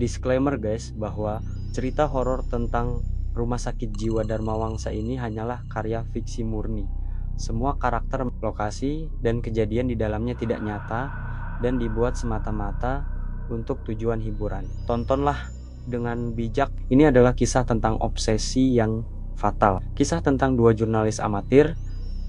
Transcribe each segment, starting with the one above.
Disclaimer guys, bahwa cerita horor tentang Rumah Sakit Jiwa Dharma Wangsa ini hanyalah karya fiksi murni. Semua karakter, lokasi, dan kejadian di dalamnya tidak nyata dan dibuat semata-mata untuk tujuan hiburan. Tontonlah dengan bijak. Ini adalah kisah tentang obsesi yang fatal. Kisah tentang dua jurnalis amatir,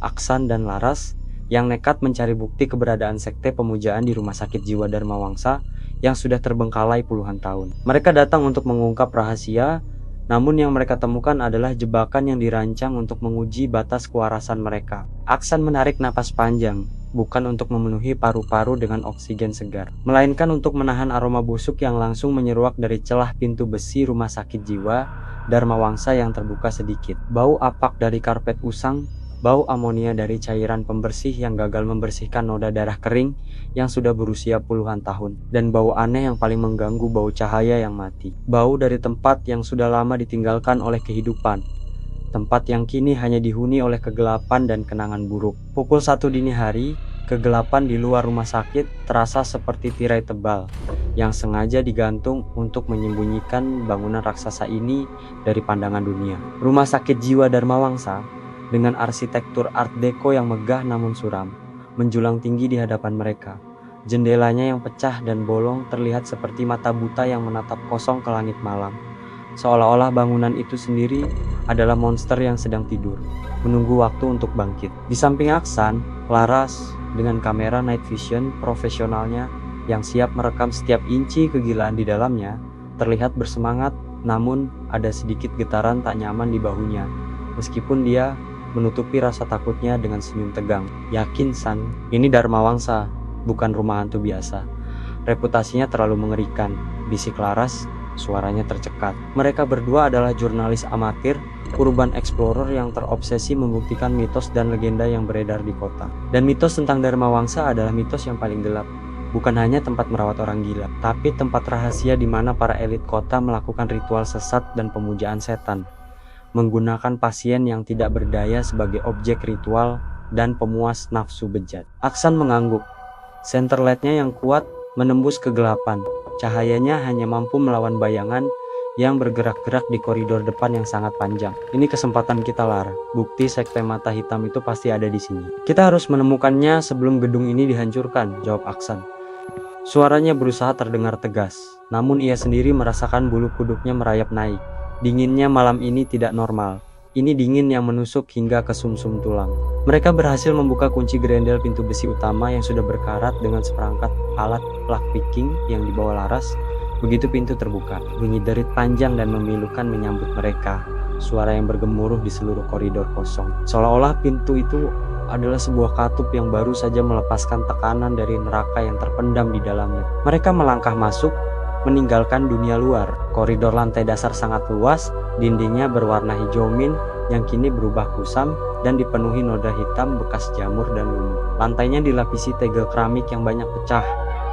Aksan dan Laras, yang nekat mencari bukti keberadaan sekte pemujaan di Rumah Sakit Jiwa Dharma Wangsa yang sudah terbengkalai puluhan tahun. Mereka datang untuk mengungkap rahasia, namun yang mereka temukan adalah jebakan yang dirancang untuk menguji batas kewarasan mereka. Aksan menarik napas panjang, bukan untuk memenuhi paru-paru dengan oksigen segar, melainkan untuk menahan aroma busuk yang langsung menyeruak dari celah pintu besi Rumah Sakit Jiwa Dharma Wangsa yang terbuka sedikit. Bau apak dari karpet usang, bau amonia dari cairan pembersih yang gagal membersihkan noda darah kering yang sudah berusia puluhan tahun, dan bau aneh yang paling mengganggu, bau cahaya yang mati. Bau dari tempat yang sudah lama ditinggalkan oleh kehidupan, tempat yang kini hanya dihuni oleh kegelapan dan kenangan buruk. Pukul 1 dini hari, kegelapan di luar rumah sakit terasa seperti tirai tebal yang sengaja digantung untuk menyembunyikan bangunan raksasa ini dari pandangan dunia. Rumah Sakit Jiwa Dharma Wangsa dengan arsitektur Art Deco yang megah namun suram, menjulang tinggi di hadapan mereka. Jendelanya yang pecah dan bolong terlihat seperti mata buta yang menatap kosong ke langit malam. Seolah-olah bangunan itu sendiri adalah monster yang sedang tidur, menunggu waktu untuk bangkit. Di samping Aksan, Laras dengan kamera night vision profesionalnya yang siap merekam setiap inci kegilaan di dalamnya, terlihat bersemangat, namun ada sedikit getaran tak nyaman di bahunya. Meskipun dia menutupi rasa takutnya dengan senyum tegang. Yakin San, ini Dharma Wangsa, bukan rumah hantu biasa. Reputasinya terlalu mengerikan, bisik Laras, suaranya tercekat. Mereka berdua adalah jurnalis amatir, urban explorer yang terobsesi membuktikan mitos dan legenda yang beredar di kota. Dan mitos tentang Dharma Wangsa adalah mitos yang paling gelap. Bukan hanya tempat merawat orang gila, tapi tempat rahasia di mana para elit kota melakukan ritual sesat dan pemujaan setan, menggunakan pasien yang tidak berdaya sebagai objek ritual dan pemuas nafsu bejat. Aksan mengangguk. Center light-nya yang kuat menembus kegelapan. Cahayanya hanya mampu melawan bayangan yang bergerak-gerak di koridor depan yang sangat panjang. Ini kesempatan kita, Lar. Bukti sekte mata hitam itu pasti ada di sini. Kita harus menemukannya sebelum gedung ini dihancurkan, jawab Aksan. Suaranya berusaha terdengar tegas, namun ia sendiri merasakan bulu kuduknya merayap naik. Dinginnya malam ini tidak normal. Ini dingin yang menusuk hingga ke sumsum tulang. Mereka berhasil membuka kunci grendel pintu besi utama yang sudah berkarat dengan seperangkat alat plug picking yang dibawa Laras. Begitu pintu terbuka, bunyi derit panjang dan memilukan menyambut mereka. Suara yang bergemuruh di seluruh koridor kosong. Seolah-olah pintu itu adalah sebuah katup yang baru saja melepaskan tekanan dari neraka yang terpendam di dalamnya. Mereka melangkah masuk, meninggalkan dunia luar. Koridor lantai dasar sangat luas, dindingnya berwarna hijau mint yang kini berubah kusam dan dipenuhi noda hitam bekas jamur dan lumut. Lantainya dilapisi tegel keramik yang banyak pecah,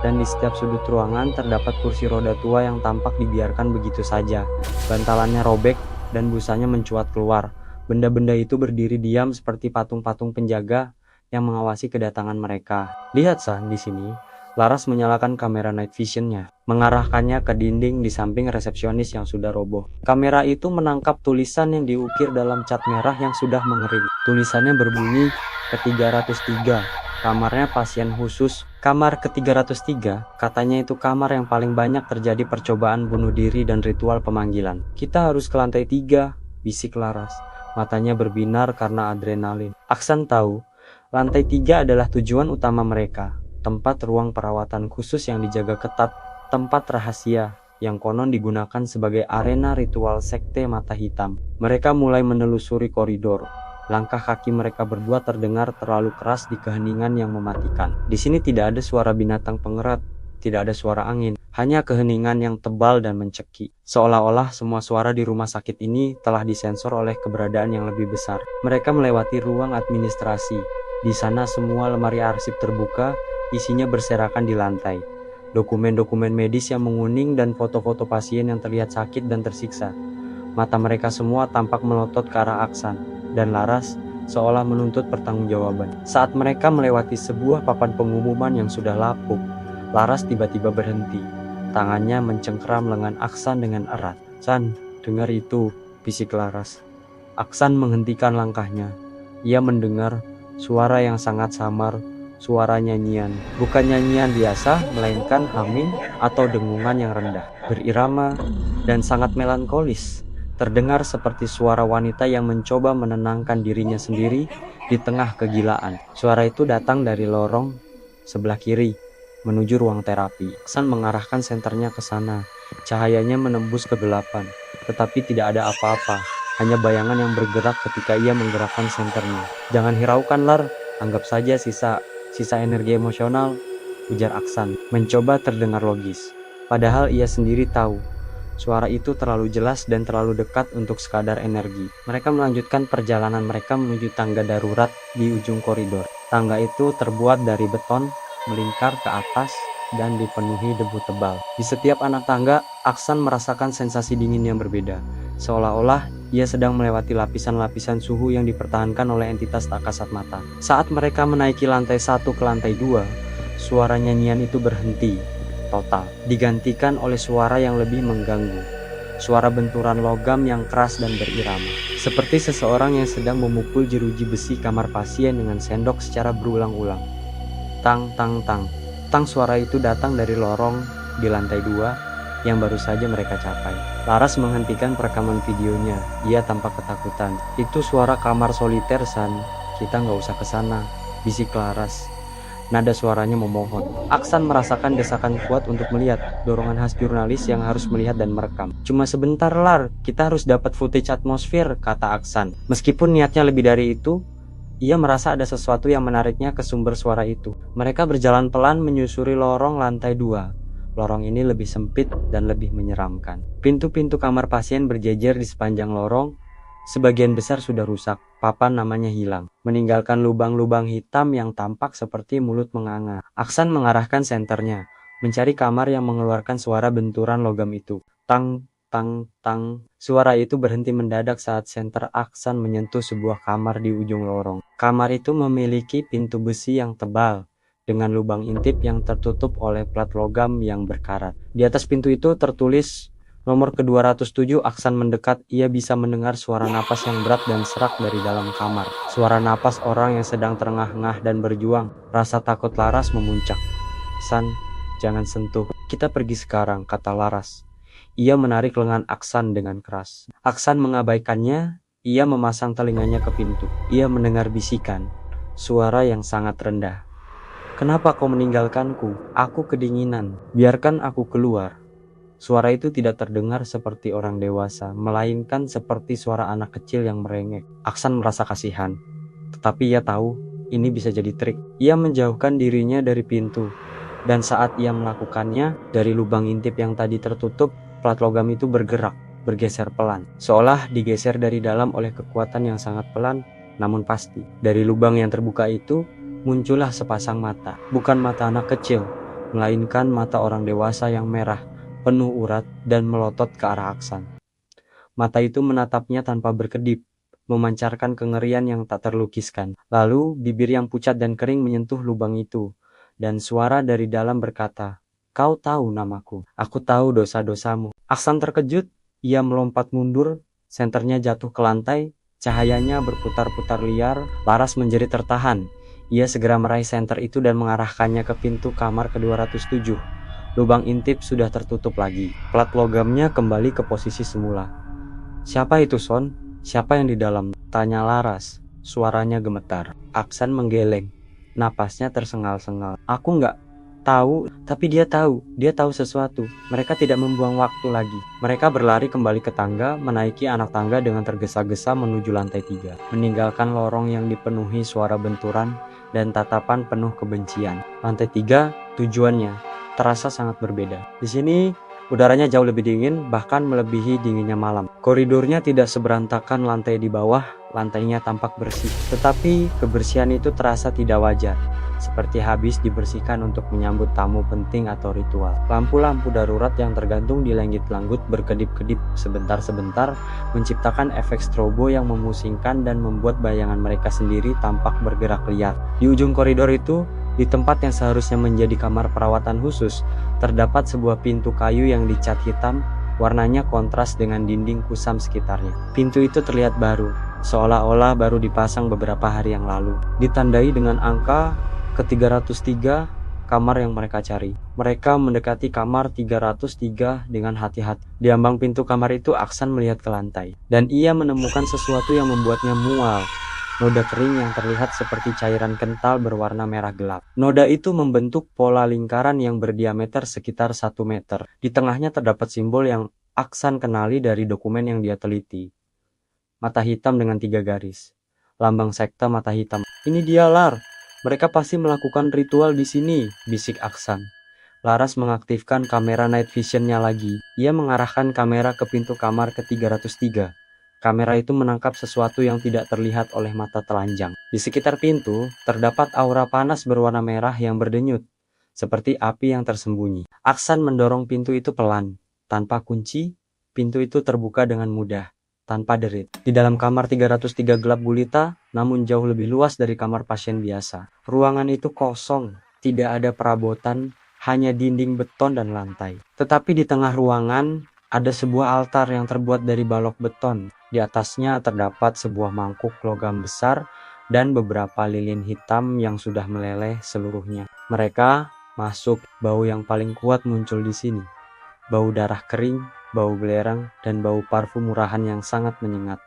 dan di setiap sudut ruangan terdapat kursi roda tua yang tampak dibiarkan begitu saja. Bantalannya robek dan busanya mencuat keluar. Benda-benda itu berdiri diam seperti patung-patung penjaga yang mengawasi kedatangan mereka. Lihat San, di sini. Laras menyalakan kamera night vision-nya, mengarahkannya ke dinding di samping resepsionis yang sudah roboh. Kamera itu menangkap tulisan yang diukir dalam cat merah yang sudah mengering. Tulisannya berbunyi ke-303, kamarnya pasien khusus. Kamar ke-303, katanya itu kamar yang paling banyak terjadi percobaan bunuh diri dan ritual pemanggilan. Kita harus ke lantai 3, bisik Laras. Matanya berbinar karena adrenalin. Aksan tahu, lantai 3 adalah tujuan utama mereka. Tempat ruang perawatan khusus yang dijaga ketat, tempat rahasia yang konon digunakan sebagai arena ritual sekte mata hitam. Mereka mulai menelusuri koridor. Langkah kaki mereka berdua terdengar terlalu keras di keheningan yang mematikan. Di sini tidak ada suara binatang pengerat, tidak ada suara angin, hanya keheningan yang tebal dan mencekik. Seolah-olah semua suara di rumah sakit ini telah disensor oleh keberadaan yang lebih besar. Mereka melewati ruang administrasi. Di sana semua lemari arsip terbuka, isinya berserakan di lantai. Dokumen-dokumen medis yang menguning dan foto-foto pasien yang terlihat sakit dan tersiksa. Mata mereka semua tampak melotot ke arah Aksan dan Laras, seolah menuntut pertanggungjawaban. Saat mereka melewati sebuah papan pengumuman yang sudah lapuk, Laras tiba-tiba berhenti. Tangannya mencengkram lengan Aksan dengan erat. "San, dengar itu," bisik Laras. Aksan menghentikan langkahnya. Ia mendengar suara yang sangat samar, suara nyanyian. Bukan nyanyian biasa, melainkan humming atau dengungan yang rendah, berirama, dan sangat melankolis. Terdengar seperti suara wanita yang mencoba menenangkan dirinya sendiri di tengah kegilaan. Suara itu datang dari lorong sebelah kiri, menuju ruang terapi. Aksan mengarahkan senternya ke sana. Cahayanya menembus kegelapan, tetapi tidak ada apa-apa. Hanya bayangan yang bergerak ketika ia menggerakkan senternya. "Jangan hiraukan, Lar. Anggap saja sisa energi emosional," ujar Aksan, mencoba terdengar logis. Padahal ia sendiri tahu, suara itu terlalu jelas dan terlalu dekat untuk sekadar energi. Mereka melanjutkan perjalanan mereka menuju tangga darurat di ujung koridor. Tangga itu terbuat dari beton, melingkar ke atas, dan dipenuhi debu tebal. Di setiap anak tangga, Aksan merasakan sensasi dingin yang berbeda. Seolah-olah ia sedang melewati lapisan-lapisan suhu yang dipertahankan oleh entitas tak kasat mata. Saat mereka menaiki lantai 1 ke lantai 2, suara nyanyian itu berhenti total, digantikan oleh suara yang lebih mengganggu. Suara benturan logam yang keras dan berirama, seperti seseorang yang sedang memukul jeruji besi kamar pasien dengan sendok secara berulang-ulang. Tang, tang, tang. Tang, suara itu datang dari lorong di lantai 2 yang baru saja mereka capai. Laras menghentikan perekaman videonya. Ia tampak ketakutan. "Itu suara kamar soliter, San. Kita nggak usah ke sana," bisik Laras. Nada suaranya memohon. Aksan merasakan desakan kuat untuk melihat, dorongan khas jurnalis yang harus melihat dan merekam. "Cuma sebentar, Lar. Kita harus dapat footage atmosfer," kata Aksan. Meskipun niatnya lebih dari itu, ia merasa ada sesuatu yang menariknya ke sumber suara itu. Mereka berjalan pelan menyusuri lorong lantai 2. Lorong ini lebih sempit dan lebih menyeramkan. Pintu-pintu kamar pasien berjejer di sepanjang lorong. Sebagian besar sudah rusak, papan namanya hilang, meninggalkan lubang-lubang hitam yang tampak seperti mulut menganga. Aksan mengarahkan senternya, mencari kamar yang mengeluarkan suara benturan logam itu. Tang, tang, tang. Suara itu berhenti mendadak saat senter Aksan menyentuh sebuah kamar di ujung lorong. Kamar itu memiliki pintu besi yang tebal, dengan lubang intip yang tertutup oleh plat logam yang berkarat. Di atas pintu itu tertulis nomor ke-207. Aksan mendekat, ia bisa mendengar suara napas yang berat dan serak dari dalam kamar. Suara napas orang yang sedang terengah-engah dan berjuang. Rasa takut Laras memuncak. "San, jangan sentuh. Kita pergi sekarang," kata Laras. Ia menarik lengan Aksan dengan keras. Aksan mengabaikannya. Ia memasang telinganya ke pintu. Ia mendengar bisikan, suara yang sangat rendah. "Kenapa kau meninggalkanku? Aku kedinginan. Biarkan aku keluar." Suara itu tidak terdengar seperti orang dewasa, melainkan seperti suara anak kecil yang merengek. Aksan merasa kasihan, tetapi ia tahu ini bisa jadi trik. Ia menjauhkan dirinya dari pintu, dan saat ia melakukannya, dari lubang intip yang tadi tertutup, plat logam itu bergerak, bergeser pelan, seolah digeser dari dalam oleh kekuatan yang sangat pelan, namun pasti. Dari lubang yang terbuka itu, muncullah sepasang mata. Bukan mata anak kecil, melainkan mata orang dewasa yang merah, penuh urat, dan melotot ke arah Aksan. Mata itu menatapnya tanpa berkedip, memancarkan kengerian yang tak terlukiskan. Lalu bibir yang pucat dan kering menyentuh lubang itu, dan suara dari dalam berkata, "Kau tahu namaku. Aku tahu dosa-dosamu." Aksan terkejut. Ia melompat mundur, senternya jatuh ke lantai, cahayanya berputar-putar liar. Laras menjerit tertahan. Ia segera meraih senter itu dan mengarahkannya ke pintu kamar ke-207. Lubang intip sudah tertutup lagi. Plat logamnya kembali ke posisi semula. "Siapa itu, Son? Siapa yang di dalam?" tanya Laras. Suaranya gemetar. Aksan menggeleng. Napasnya tersengal-sengal. "Aku nggak tahu, tapi dia tahu. Dia tahu sesuatu." Mereka tidak membuang waktu lagi. Mereka berlari kembali ke tangga, menaiki anak tangga dengan tergesa-gesa menuju lantai 3, meninggalkan lorong yang dipenuhi suara benturan dan tatapan penuh kebencian. Lantai 3, tujuannya terasa sangat berbeda. Di sini udaranya jauh lebih dingin, bahkan melebihi dinginnya malam. Koridornya tidak seberantakan lantai di bawah, lantainya tampak bersih. Tetapi kebersihan itu terasa tidak wajar, seperti habis dibersihkan untuk menyambut tamu penting atau ritual. Lampu-lampu darurat yang tergantung di langit-langgut berkedip-kedip sebentar-sebentar, menciptakan efek strobo yang memusingkan dan membuat bayangan mereka sendiri tampak bergerak liar. Di ujung koridor itu, Di tempat yang seharusnya menjadi kamar perawatan khusus, terdapat sebuah pintu kayu yang dicat hitam, warnanya kontras dengan dinding kusam sekitarnya. Pintu itu terlihat baru, seolah-olah baru dipasang beberapa hari yang lalu. Ditandai dengan angka ke-303 kamar yang mereka cari. Mereka mendekati kamar 303 dengan hati-hati. Di ambang pintu kamar itu Aksan melihat ke lantai, dan ia menemukan sesuatu yang membuatnya mual. Noda kering yang terlihat seperti cairan kental berwarna merah gelap. Noda itu membentuk pola lingkaran yang berdiameter sekitar 1 meter. Di tengahnya terdapat simbol yang Aksan kenali dari dokumen yang dia teliti. Mata hitam dengan 3 garis. Lambang sekte mata hitam. Ini dia, Lar. Mereka pasti melakukan ritual di sini, bisik Aksan. Laras mengaktifkan kamera night vision-nya lagi. Ia mengarahkan kamera ke pintu kamar ke-303. Kamera itu menangkap sesuatu yang tidak terlihat oleh mata telanjang. Di sekitar pintu, terdapat aura panas berwarna merah yang berdenyut, seperti api yang tersembunyi. Aksan mendorong pintu itu pelan. Tanpa kunci, pintu itu terbuka dengan mudah, tanpa derit. Di dalam kamar 303 gelap gulita, namun jauh lebih luas dari kamar pasien biasa. Ruangan itu kosong, tidak ada perabotan, hanya dinding beton dan lantai. Tetapi di tengah ruangan, ada sebuah altar yang terbuat dari balok beton. Di atasnya terdapat sebuah mangkuk logam besar dan beberapa lilin hitam yang sudah meleleh seluruhnya. Mereka masuk. Bau yang paling kuat muncul di sini. Bau darah kering, bau belerang, dan bau parfum murahan yang sangat menyengat.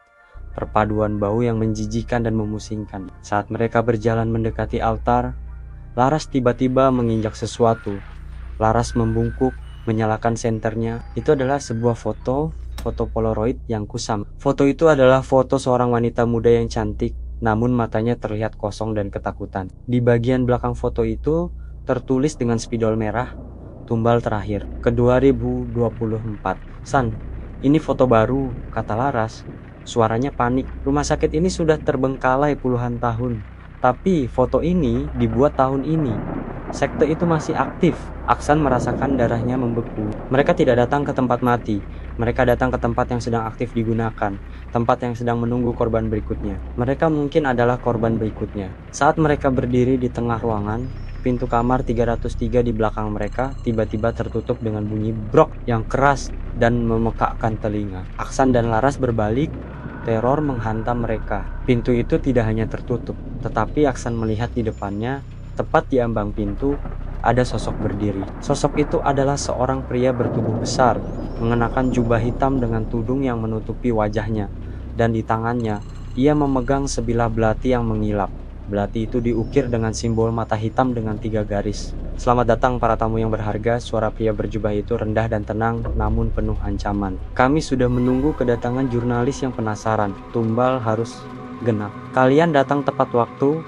Perpaduan bau yang menjijikan dan memusingkan. Saat mereka berjalan mendekati altar, Laras tiba-tiba menginjak sesuatu. Laras membungkuk, menyalakan senternya. Itu adalah sebuah foto Polaroid yang kusam. Foto itu adalah foto seorang wanita muda yang cantik, namun matanya terlihat kosong dan ketakutan. Di bagian belakang foto itu tertulis dengan spidol merah, tumbal terakhir, ke 2024. San, ini foto baru, kata Laras. Suaranya panik. Rumah sakit ini sudah terbengkalai puluhan tahun, tapi foto ini dibuat tahun ini. Sekte itu masih aktif. Aksan merasakan darahnya membeku. Mereka tidak datang ke tempat mati. Mereka datang ke tempat yang sedang aktif digunakan, tempat yang sedang menunggu korban berikutnya. Mereka mungkin adalah korban berikutnya. Saat mereka berdiri di tengah ruangan, pintu kamar 303 di belakang mereka tiba-tiba tertutup dengan bunyi brok yang keras dan memekakkan telinga. Aksan dan Laras berbalik. Teror menghantam mereka. Pintu itu tidak hanya tertutup, tetapi Aksan melihat di depannya, tepat di ambang pintu, ada sosok berdiri. Sosok itu adalah seorang pria bertubuh besar, mengenakan jubah hitam dengan tudung yang menutupi wajahnya, dan di tangannya, ia memegang sebilah belati yang mengilap. Belati itu diukir dengan simbol mata hitam dengan 3 garis. Selamat datang para tamu yang berharga, suara pria berjubah itu rendah dan tenang, namun penuh ancaman. Kami sudah menunggu kedatangan jurnalis yang penasaran. Tumbal harus genap. Kalian datang tepat waktu.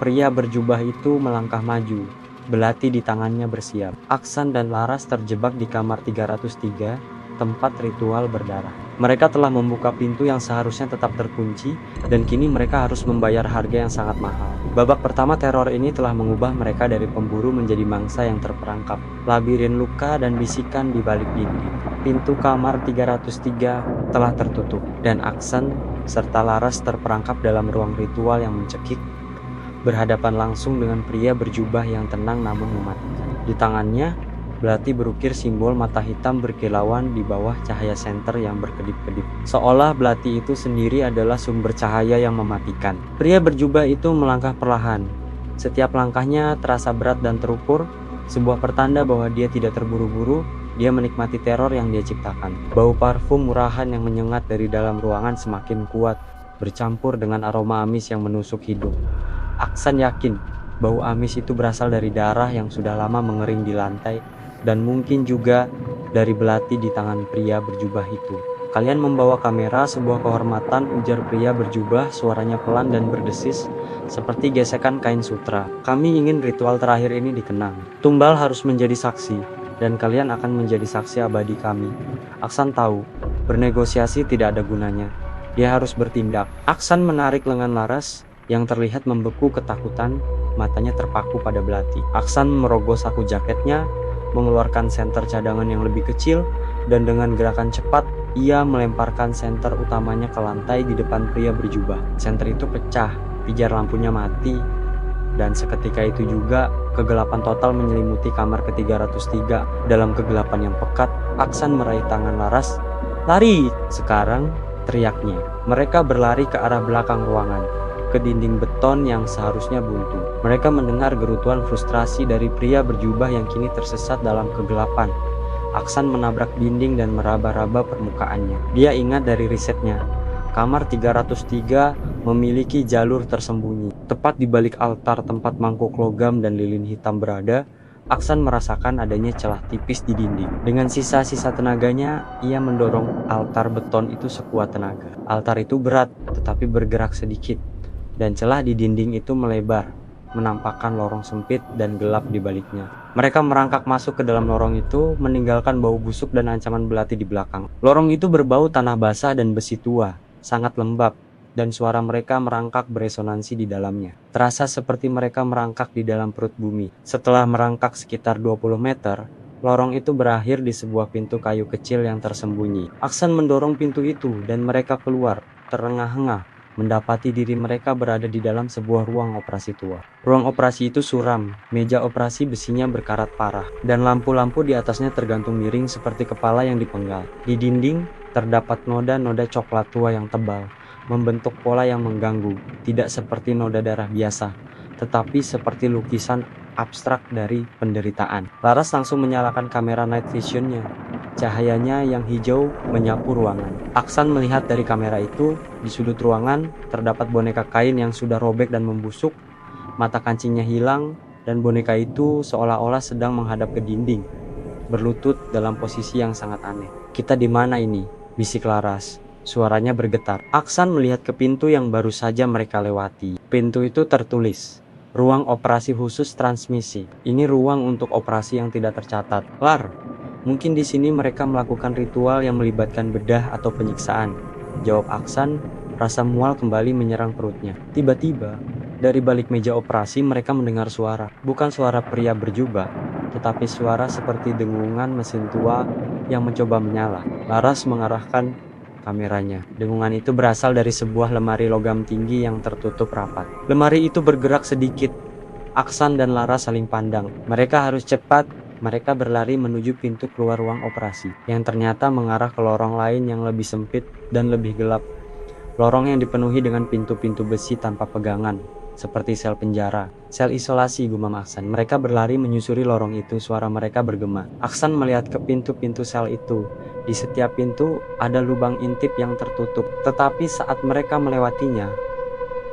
Pria berjubah itu melangkah maju. Belati di tangannya bersiap. Aksan dan Laras terjebak di kamar 303, tempat ritual berdarah. Mereka telah membuka pintu yang seharusnya tetap terkunci, dan kini mereka harus membayar harga yang sangat mahal. Babak pertama teror ini telah mengubah mereka dari pemburu menjadi mangsa yang terperangkap. Labirin luka dan bisikan di balik dinding. Pintu kamar 303 telah tertutup, dan Aksan serta Laras terperangkap dalam ruang ritual yang mencekik, berhadapan langsung dengan pria berjubah yang tenang namun mematikan. Di tangannya, belati berukir simbol mata hitam berkilauan di bawah cahaya senter yang berkedip-kedip. Seolah belati itu sendiri adalah sumber cahaya yang mematikan. Pria berjubah itu melangkah perlahan. Setiap langkahnya terasa berat dan terukur, sebuah pertanda bahwa dia tidak terburu-buru. Dia menikmati teror yang dia ciptakan. Bau parfum murahan yang menyengat dari dalam ruangan semakin kuat, bercampur dengan aroma amis yang menusuk hidung. Aksan yakin bau amis itu berasal dari darah yang sudah lama mengering di lantai, dan mungkin juga dari belati di tangan pria berjubah itu. Kalian membawa kamera, sebuah kehormatan, ujar pria berjubah, suaranya pelan dan berdesis, seperti gesekan kain sutra. Kami ingin ritual terakhir ini dikenang. Tumbal harus menjadi saksi, dan kalian akan menjadi saksi abadi kami. Aksan tahu, bernegosiasi tidak ada gunanya. Dia harus bertindak. Aksan menarik lengan Laras, yang terlihat membeku ketakutan, matanya terpaku pada belati. Aksan merogoh saku jaketnya, mengeluarkan senter cadangan yang lebih kecil, dan dengan gerakan cepat, ia melemparkan senter utamanya ke lantai di depan pria berjubah. Senter itu pecah, pijar lampunya mati, Dan seketika itu juga, kegelapan total menyelimuti kamar ke-303. Dalam kegelapan yang pekat, Aksan meraih tangan Laras. "Lari!" Sekarang, teriaknya. Mereka berlari ke arah belakang ruangan, ke dinding beton yang seharusnya buntu. Mereka mendengar gerutuan frustrasi dari pria berjubah yang kini tersesat dalam kegelapan. Aksan menabrak dinding dan meraba-raba permukaannya. Dia ingat dari risetnya. Kamar 303 memiliki jalur tersembunyi. Tepat di balik altar tempat mangkuk logam dan lilin hitam berada, Aksan merasakan adanya celah tipis di dinding. Dengan sisa-sisa tenaganya, ia mendorong altar beton itu sekuat tenaga. Altar itu berat, tetapi bergerak sedikit, dan celah di dinding itu melebar, menampakkan lorong sempit dan gelap di baliknya. Mereka merangkak masuk ke dalam lorong itu, meninggalkan bau busuk dan ancaman belati di belakang. Lorong itu berbau tanah basah dan besi tua, sangat lembab, dan suara mereka merangkak beresonansi di dalamnya. Terasa seperti mereka merangkak di dalam perut bumi. Setelah merangkak sekitar 20 meter, lorong itu berakhir di sebuah pintu kayu kecil yang tersembunyi. Aksan mendorong pintu itu dan mereka keluar, terengah-engah, mendapati diri mereka berada di dalam sebuah ruang operasi tua. Ruang operasi itu suram, meja operasi besinya berkarat parah, dan lampu-lampu di atasnya tergantung miring seperti kepala yang dipenggal. Di dinding, terdapat noda-noda coklat tua yang tebal, membentuk pola yang mengganggu, tidak seperti noda darah biasa, tetapi seperti lukisan abstrak dari penderitaan. Laras langsung menyalakan kamera night visionnya. Cahayanya yang hijau menyapu ruangan. Aksan melihat dari kamera itu, di sudut ruangan terdapat boneka kain yang sudah robek dan membusuk, mata kancingnya hilang, dan boneka itu seolah-olah sedang menghadap ke dinding, berlutut dalam posisi yang sangat aneh. "Kita di mana ini?" bisik Laras. Suaranya bergetar. Aksan melihat ke pintu yang baru saja mereka lewati. Pintu itu tertulis, "Ruang operasi khusus transmisi. Ini ruang untuk operasi yang tidak tercatat." "Lar, mungkin di sini mereka melakukan ritual yang melibatkan bedah atau penyiksaan," jawab Aksan. Rasa mual kembali menyerang perutnya. Tiba-tiba, dari balik meja operasi mereka mendengar suara. Bukan suara pria berjubah, tetapi suara seperti dengungan mesin tua yang mencoba menyala. Laras mengarahkan kameranya. Dengungan itu berasal dari sebuah lemari logam tinggi yang tertutup rapat. Lemari itu bergerak sedikit. Aksan dan Laras saling pandang. Mereka harus cepat. Mereka berlari menuju pintu keluar ruang operasi, yang ternyata mengarah ke lorong lain yang lebih sempit dan lebih gelap. Lorong yang dipenuhi dengan pintu-pintu besi tanpa pegangan, seperti sel penjara. "Sel isolasi," gumam Aksan. Mereka berlari menyusuri lorong itu, suara mereka bergema. Aksan melihat ke pintu-pintu sel itu. Di setiap pintu ada lubang intip yang tertutup. Tetapi saat mereka melewatinya,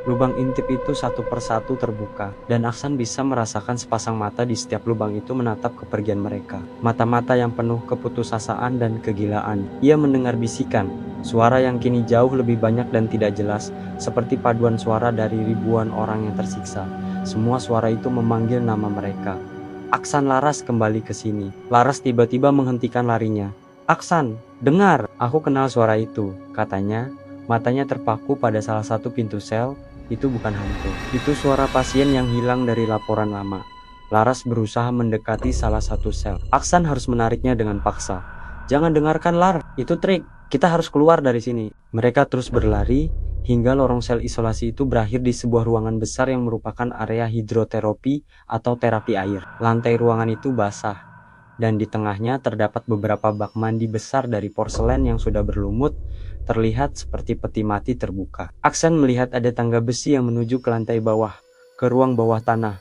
lubang intip itu satu persatu terbuka, dan Aksan bisa merasakan sepasang mata di setiap lubang itu menatap kepergian mereka. Mata-mata yang penuh keputusasaan dan kegilaan. Ia mendengar bisikan, suara yang kini jauh lebih banyak dan tidak jelas, seperti paduan suara dari ribuan orang yang tersiksa. Semua suara itu memanggil nama mereka. Aksan, Laras kembali ke sini. Laras tiba-tiba menghentikan larinya. "Aksan, dengar, aku kenal suara itu," katanya. Matanya terpaku pada salah satu pintu sel. Itu bukan hantu. Itu suara pasien yang hilang dari laporan lama. Laras berusaha mendekati salah satu sel. Aksan harus menariknya dengan paksa. "Jangan dengarkan, Lar. Itu trik. Kita harus keluar dari sini." Mereka terus berlari hingga lorong sel isolasi itu berakhir di sebuah ruangan besar yang merupakan area hidroterapi atau terapi air. Lantai ruangan itu basah, dan di tengahnya terdapat beberapa bak mandi besar dari porselen yang sudah berlumut, terlihat seperti peti mati terbuka. Aksan melihat ada tangga besi yang menuju ke lantai bawah, ke ruang bawah tanah.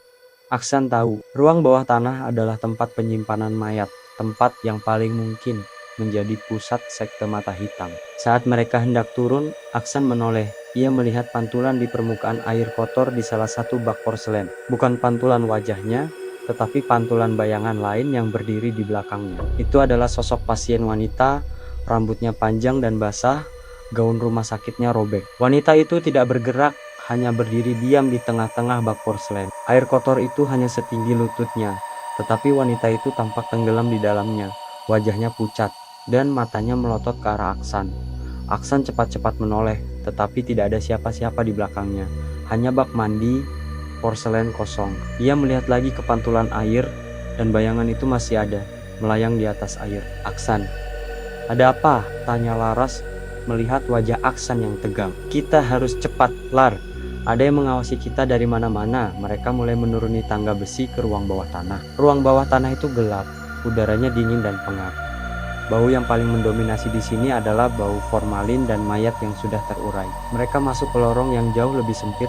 Aksan tahu, ruang bawah tanah adalah tempat penyimpanan mayat, tempat yang paling mungkin menjadi pusat sekte mata hitam. Saat mereka hendak turun, Aksan menoleh. Ia melihat pantulan di permukaan air kotor di salah satu bak porselen. Bukan pantulan wajahnya, tetapi pantulan bayangan lain yang berdiri di belakangnya. Itu adalah sosok pasien wanita, rambutnya panjang dan basah, gaun rumah sakitnya robek. Wanita itu tidak bergerak, hanya berdiri diam di tengah-tengah bak porselen. Air kotor itu hanya setinggi lututnya, tetapi wanita itu tampak tenggelam di dalamnya. Wajahnya pucat, dan matanya melotot ke arah Aksan. Aksan cepat-cepat menoleh, tetapi tidak ada siapa-siapa di belakangnya. Hanya bak mandi, porselen kosong. Ia melihat lagi ke pantulan air, dan bayangan itu masih ada, melayang di atas air. "Aksan, ada apa?" tanya Laras, melihat wajah Aksan yang tegang. "Kita harus cepat, Lar. Ada yang mengawasi kita dari mana-mana. Mereka mulai menuruni tangga besi ke ruang bawah tanah. Ruang bawah tanah itu gelap, udaranya dingin dan pengap. Bau yang paling mendominasi di sini adalah bau formalin dan mayat yang sudah terurai. Mereka masuk ke lorong yang jauh lebih sempit,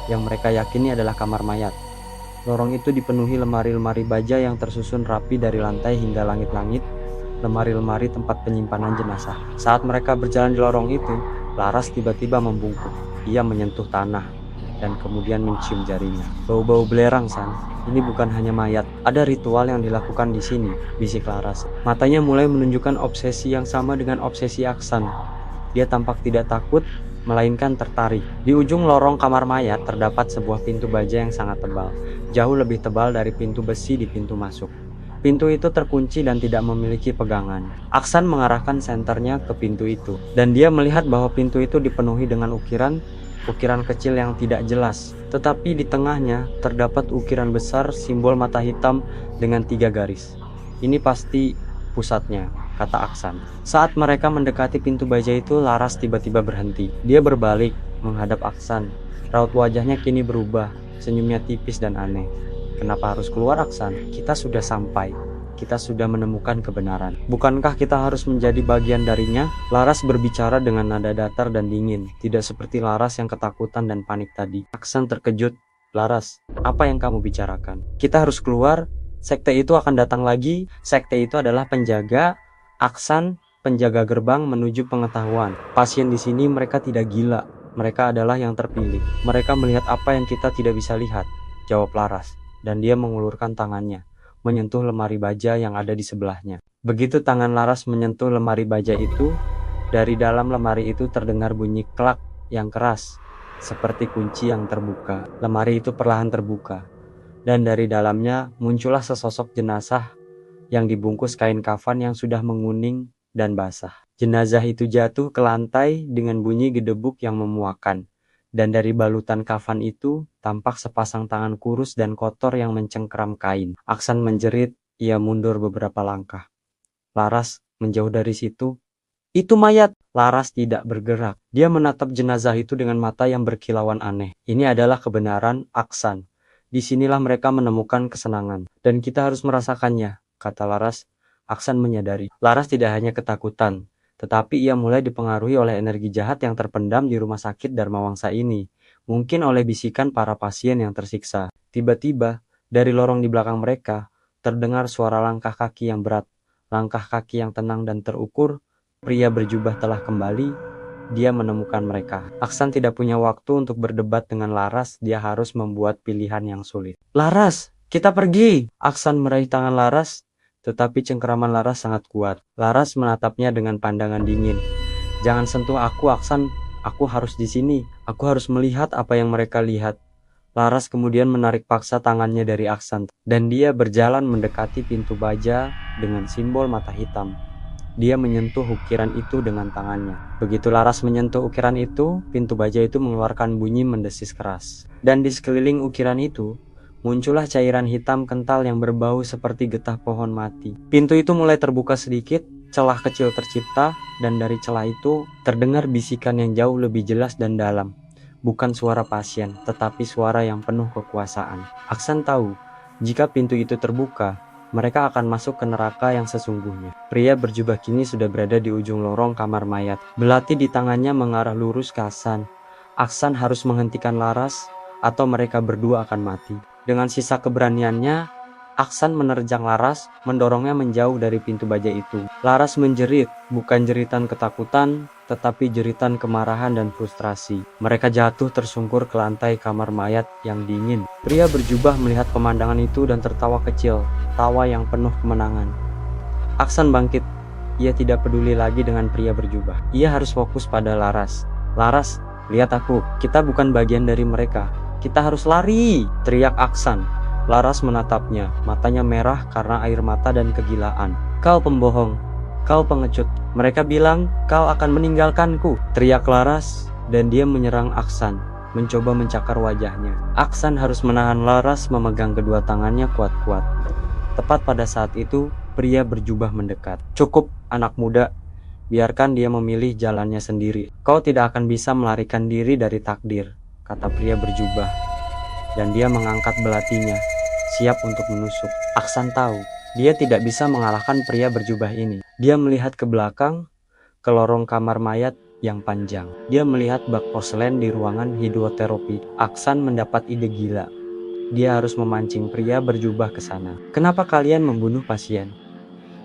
yang mereka yakini adalah kamar mayat. Lorong itu dipenuhi lemari-lemari baja yang tersusun rapi dari lantai hingga langit-langit, lemari-lemari tempat penyimpanan jenazah. Saat mereka berjalan di lorong itu, Laras tiba-tiba membungkuk. Ia menyentuh tanah dan kemudian mencium jarinya. Bau-bau belerang, San. Ini bukan hanya mayat. Ada ritual yang dilakukan di sini, bisik Laras. Matanya mulai menunjukkan obsesi yang sama dengan obsesi Aksan. Dia tampak tidak takut, melainkan tertarik. Di ujung lorong kamar mayat terdapat sebuah pintu baja yang sangat tebal, jauh lebih tebal dari pintu besi di pintu masuk. Pintu itu terkunci dan tidak memiliki pegangan. Aksan mengarahkan senternya ke pintu itu, dan dia melihat bahwa pintu itu dipenuhi dengan ukiran kecil yang tidak jelas. Tetapi di tengahnya terdapat ukiran besar simbol mata hitam dengan 3 garis. Ini pasti pusatnya, kata Aksan. Saat mereka mendekati pintu baja itu, Laras tiba-tiba berhenti. Dia berbalik, menghadap Aksan. Raut wajahnya kini berubah, senyumnya tipis dan aneh. Kenapa harus keluar, Aksan? Kita sudah sampai. Kita sudah menemukan kebenaran. Bukankah kita harus menjadi bagian darinya? Laras berbicara dengan nada datar dan dingin, tidak seperti Laras yang ketakutan dan panik tadi. Aksan terkejut. Laras, apa yang kamu bicarakan? Kita harus keluar. Sekte itu akan datang lagi. Sekte itu adalah penjaga. Aksan, penjaga gerbang menuju pengetahuan. Pasien di sini mereka tidak gila. Mereka adalah yang terpilih. Mereka melihat apa yang kita tidak bisa lihat, jawab Laras. Dan dia mengulurkan tangannya, menyentuh lemari baja yang ada di sebelahnya. Begitu tangan Laras menyentuh lemari baja itu, dari dalam lemari itu terdengar bunyi klak yang keras, seperti kunci yang terbuka. Lemari itu perlahan terbuka, dan dari dalamnya muncullah sesosok jenazah yang dibungkus kain kafan yang sudah menguning dan basah. Jenazah itu jatuh ke lantai dengan bunyi gedebuk yang memuakkan. Dan dari balutan kafan itu tampak sepasang tangan kurus dan kotor yang mencengkeram kain. Aksan menjerit, ia mundur beberapa langkah. Laras menjauh dari situ. Itu mayat! Laras tidak bergerak. Dia menatap jenazah itu dengan mata yang berkilauan aneh. Ini adalah kebenaran, Aksan. Disinilah mereka menemukan kesenangan. Dan kita harus merasakannya, kata Laras. Aksan menyadari. Laras tidak hanya ketakutan, tetapi ia mulai dipengaruhi oleh energi jahat yang terpendam di rumah sakit Dharma Wangsa ini. Mungkin oleh bisikan para pasien yang tersiksa. Tiba-tiba, dari lorong di belakang mereka, terdengar suara langkah kaki yang berat. Langkah kaki yang tenang dan terukur. Pria berjubah telah kembali. Dia menemukan mereka. Aksan tidak punya waktu untuk berdebat dengan Laras. Dia harus membuat pilihan yang sulit. Laras, kita pergi! Aksan meraih tangan Laras. Tetapi cengkeraman Laras sangat kuat. Laras menatapnya dengan pandangan dingin. Jangan sentuh aku, Aksan. Aku harus di sini. Aku harus melihat apa yang mereka lihat. Laras kemudian menarik paksa tangannya dari Aksan. Dan dia berjalan mendekati pintu baja dengan simbol mata hitam. Dia menyentuh ukiran itu dengan tangannya. Begitu Laras menyentuh ukiran itu, pintu baja itu mengeluarkan bunyi mendesis keras. Dan di sekeliling ukiran itu, muncullah cairan hitam kental yang berbau seperti getah pohon mati. Pintu itu mulai terbuka sedikit, celah kecil tercipta, dan dari celah itu terdengar bisikan yang jauh lebih jelas dan dalam. Bukan suara pasien, tetapi suara yang penuh kekuasaan. Aksan tahu, jika pintu itu terbuka, mereka akan masuk ke neraka yang sesungguhnya. Pria berjubah kini sudah berada di ujung lorong kamar mayat. Belati di tangannya mengarah lurus ke Aksan. Aksan harus menghentikan Laras, atau mereka berdua akan mati. Dengan sisa keberaniannya, Aksan menerjang Laras, mendorongnya menjauh dari pintu baja itu. Laras menjerit, bukan jeritan ketakutan, tetapi jeritan kemarahan dan frustrasi. Mereka jatuh tersungkur ke lantai kamar mayat yang dingin. Pria berjubah melihat pemandangan itu dan tertawa kecil, tawa yang penuh kemenangan. Aksan bangkit. Ia tidak peduli lagi dengan pria berjubah. Ia harus fokus pada Laras. Laras, lihat aku, kita bukan bagian dari mereka. Kita harus lari, teriak Aksan. Laras menatapnya, matanya merah karena air mata dan kegilaan. Kau pembohong, kau pengecut. Mereka bilang kau akan meninggalkanku, teriak Laras, dan dia menyerang Aksan, mencoba mencakar wajahnya. Aksan harus menahan Laras memegang kedua tangannya kuat-kuat. Tepat pada saat itu, pria berjubah mendekat. Cukup, anak muda, biarkan dia memilih jalannya sendiri. Kau tidak akan bisa melarikan diri dari takdir. kata pria berjubah. Dan dia mengangkat belatinya, siap untuk menusuk. Aksan tahu, dia tidak bisa mengalahkan pria berjubah ini. Dia melihat ke belakang, ke lorong kamar mayat yang panjang. Dia melihat bak porselen di ruangan hidroterapi. Aksan mendapat ide gila. Dia harus memancing pria berjubah ke sana. Kenapa kalian membunuh pasien?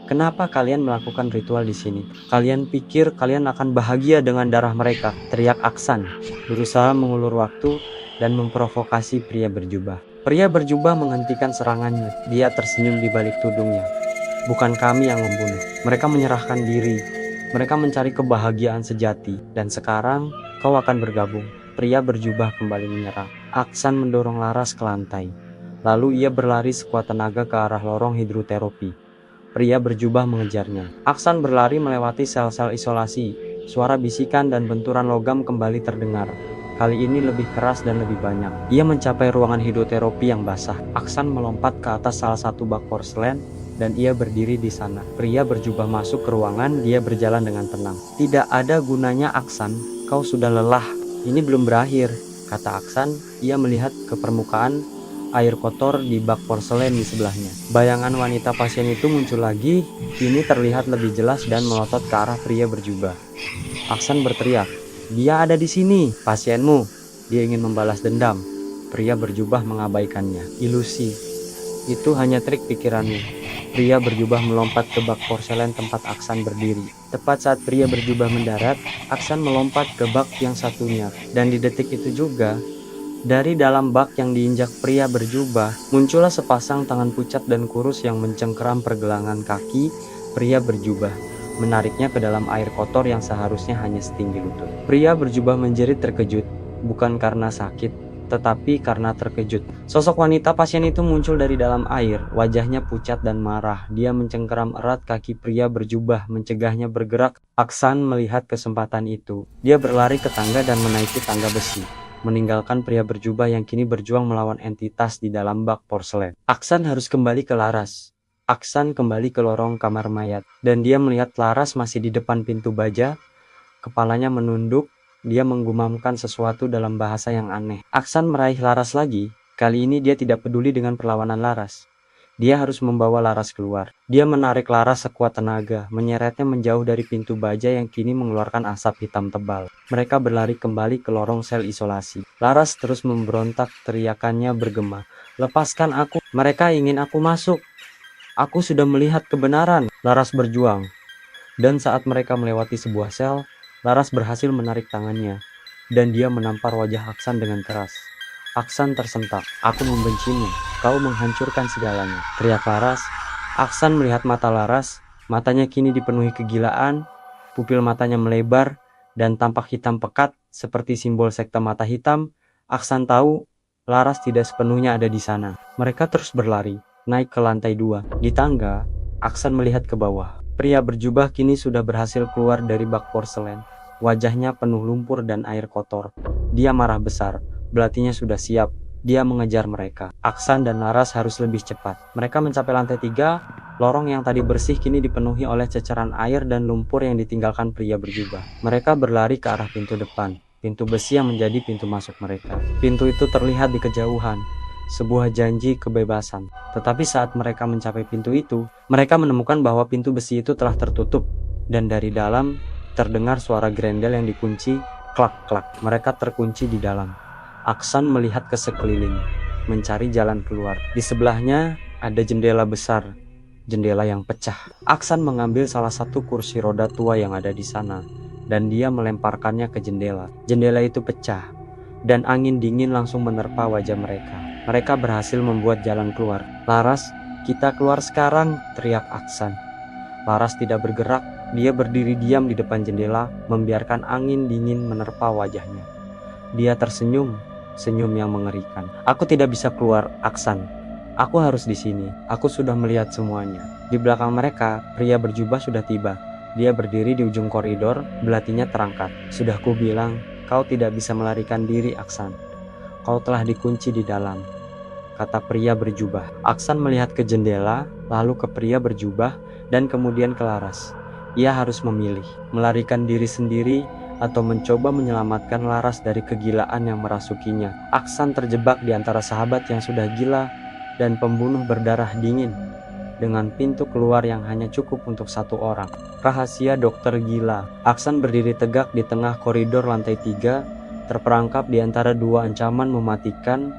Kenapa kalian melakukan ritual di sini? Kalian pikir kalian akan bahagia dengan darah mereka? Teriak Aksan, berusaha mengulur waktu dan memprovokasi pria berjubah. Pria berjubah menghentikan serangannya. Dia tersenyum di balik tudungnya. Bukan kami yang membunuh. Mereka menyerahkan diri. Mereka mencari kebahagiaan sejati. Dan sekarang kau akan bergabung. Pria berjubah kembali menyerang. Aksan mendorong Laras ke lantai. Lalu ia berlari sekuat tenaga ke arah lorong hidroterapi. Pria berjubah mengejarnya. Aksan berlari melewati sel-sel isolasi. Suara bisikan dan benturan logam kembali terdengar. Kali ini lebih keras dan lebih banyak. Ia mencapai ruangan hidroterapi yang basah. Aksan melompat ke atas salah satu bak porselen dan ia berdiri di sana. Pria berjubah masuk ke ruangan, dia berjalan dengan tenang. Tidak ada gunanya Aksan, kau sudah lelah. Ini belum berakhir, kata Aksan. Ia melihat ke permukaan air kotor di bak porselen di sebelahnya. Bayangan wanita pasien itu muncul lagi, kini terlihat lebih jelas dan melotot ke arah pria berjubah. Aksan berteriak, dia ada di sini, pasienmu. Dia ingin membalas dendam. Pria berjubah mengabaikannya. Ilusi. Itu hanya trik pikiranmu. Pria berjubah melompat ke bak porselen tempat Aksan berdiri. Tepat saat pria berjubah mendarat, Aksan melompat ke bak yang satunya. Dan di detik itu juga, dari dalam bak yang diinjak pria berjubah, muncullah sepasang tangan pucat dan kurus yang mencengkeram pergelangan kaki pria berjubah, menariknya ke dalam air kotor yang seharusnya hanya setinggi lutut. Pria berjubah menjerit terkejut, bukan karena sakit, tetapi karena terkejut. Sosok wanita pasien itu muncul dari dalam air, wajahnya pucat dan marah. Dia mencengkeram erat kaki pria berjubah, mencegahnya bergerak. Aksan melihat kesempatan itu. Dia berlari ke tangga dan menaiki tangga besi, meninggalkan pria berjubah yang kini berjuang melawan entitas di dalam bak porselen. Aksan harus kembali ke Laras. Aksan kembali ke lorong kamar mayat, dan dia melihat Laras masih di depan pintu baja. Kepalanya menunduk, dia menggumamkan sesuatu dalam bahasa yang aneh. Aksan meraih Laras lagi. Kali ini dia tidak peduli dengan perlawanan Laras. Dia harus membawa Laras keluar. Dia menarik Laras sekuat tenaga, menyeretnya menjauh dari pintu baja yang kini mengeluarkan asap hitam tebal. Mereka berlari kembali ke lorong sel isolasi. Laras terus memberontak, teriakannya bergema. Lepaskan aku, mereka ingin aku masuk. Aku sudah melihat kebenaran. Laras berjuang. Dan saat mereka melewati sebuah sel, Laras berhasil menarik tangannya. Dan dia menampar wajah Aksan dengan keras. Aksan tersentak. Aku membencimu. Kau menghancurkan segalanya, teriak Laras. Aksan melihat mata Laras. Matanya kini dipenuhi kegilaan. Pupil matanya melebar dan tampak hitam pekat seperti simbol sekte mata hitam. Aksan tahu Laras tidak sepenuhnya ada di sana. Mereka terus berlari, naik ke lantai 2. Di tangga, Aksan melihat ke bawah. Pria berjubah kini sudah berhasil keluar dari bak porselen. Wajahnya penuh lumpur dan air kotor. Dia marah besar. Belatinya sudah siap. Dia mengejar mereka. Aksan dan Laras harus lebih cepat. Mereka mencapai lantai 3. Lorong yang tadi bersih kini dipenuhi oleh ceceran air dan lumpur yang ditinggalkan pria berjubah. Mereka berlari ke arah pintu depan. Pintu besi yang menjadi pintu masuk mereka. Pintu itu terlihat di kejauhan. Sebuah janji kebebasan. Tetapi saat mereka mencapai pintu itu, mereka menemukan bahwa pintu besi itu telah tertutup. Dan dari dalam, terdengar suara grendel yang dikunci. Klak-klak. Mereka terkunci di dalam. Aksan melihat ke sekeliling, mencari jalan keluar. Di sebelahnya ada jendela besar, jendela yang pecah. Aksan mengambil salah satu kursi roda tua yang ada di sana, dan dia melemparkannya ke jendela. Jendela itu pecah, dan angin dingin langsung menerpa wajah mereka. Mereka berhasil membuat jalan keluar. Laras, kita keluar sekarang, teriak Aksan. Laras tidak bergerak, dia berdiri diam di depan jendela, membiarkan angin dingin menerpa wajahnya. Dia tersenyum, senyum yang mengerikan. Aku tidak bisa keluar, Aksan. Aku harus di sini. Aku sudah melihat semuanya. Di belakang mereka, pria berjubah sudah tiba. Dia berdiri di ujung koridor, belatinya terangkat. Sudah kubilang, kau tidak bisa melarikan diri, Aksan. Kau telah dikunci di dalam, kata pria berjubah. Aksan melihat ke jendela, lalu ke pria berjubah, dan kemudian ke Laras. Ia harus memilih, melarikan diri sendiri atau mencoba menyelamatkan Laras dari kegilaan yang merasukinya. Aksan terjebak di antara sahabat yang sudah gila dan pembunuh berdarah dingin, dengan pintu keluar yang hanya cukup untuk satu orang. Rahasia dokter gila. Aksan berdiri tegak di tengah koridor lantai 3, terperangkap di antara dua ancaman mematikan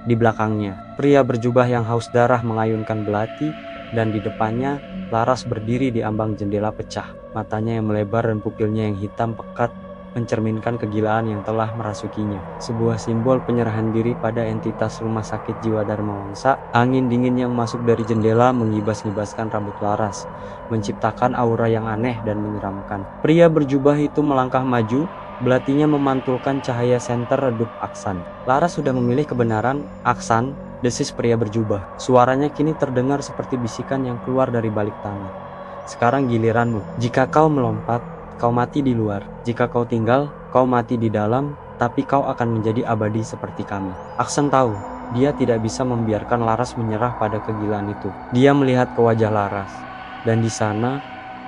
di belakangnya. Pria berjubah yang haus darah mengayunkan belati, dan di depannya Laras berdiri di ambang jendela pecah. Matanya yang melebar dan pupilnya yang hitam pekat mencerminkan kegilaan yang telah merasukinya. Sebuah simbol penyerahan diri pada entitas rumah sakit jiwa Dharma Wangsa. Angin dingin yang masuk dari jendela mengibas-ngibaskan rambut Laras, menciptakan aura yang aneh dan menyeramkan. Pria berjubah itu melangkah maju, belatinya memantulkan cahaya senter redup Aksan. Laras sudah memilih kebenaran. Aksan, desis pria berjubah. Suaranya kini terdengar seperti bisikan yang keluar dari balik tanah. Sekarang giliranmu. Jika kau melompat, kau mati di luar. Jika kau tinggal, kau mati di dalam, tapi kau akan menjadi abadi seperti kami. Aksan tahu, dia tidak bisa membiarkan Laras menyerah pada kegilaan itu. Dia melihat ke wajah Laras, dan di sana,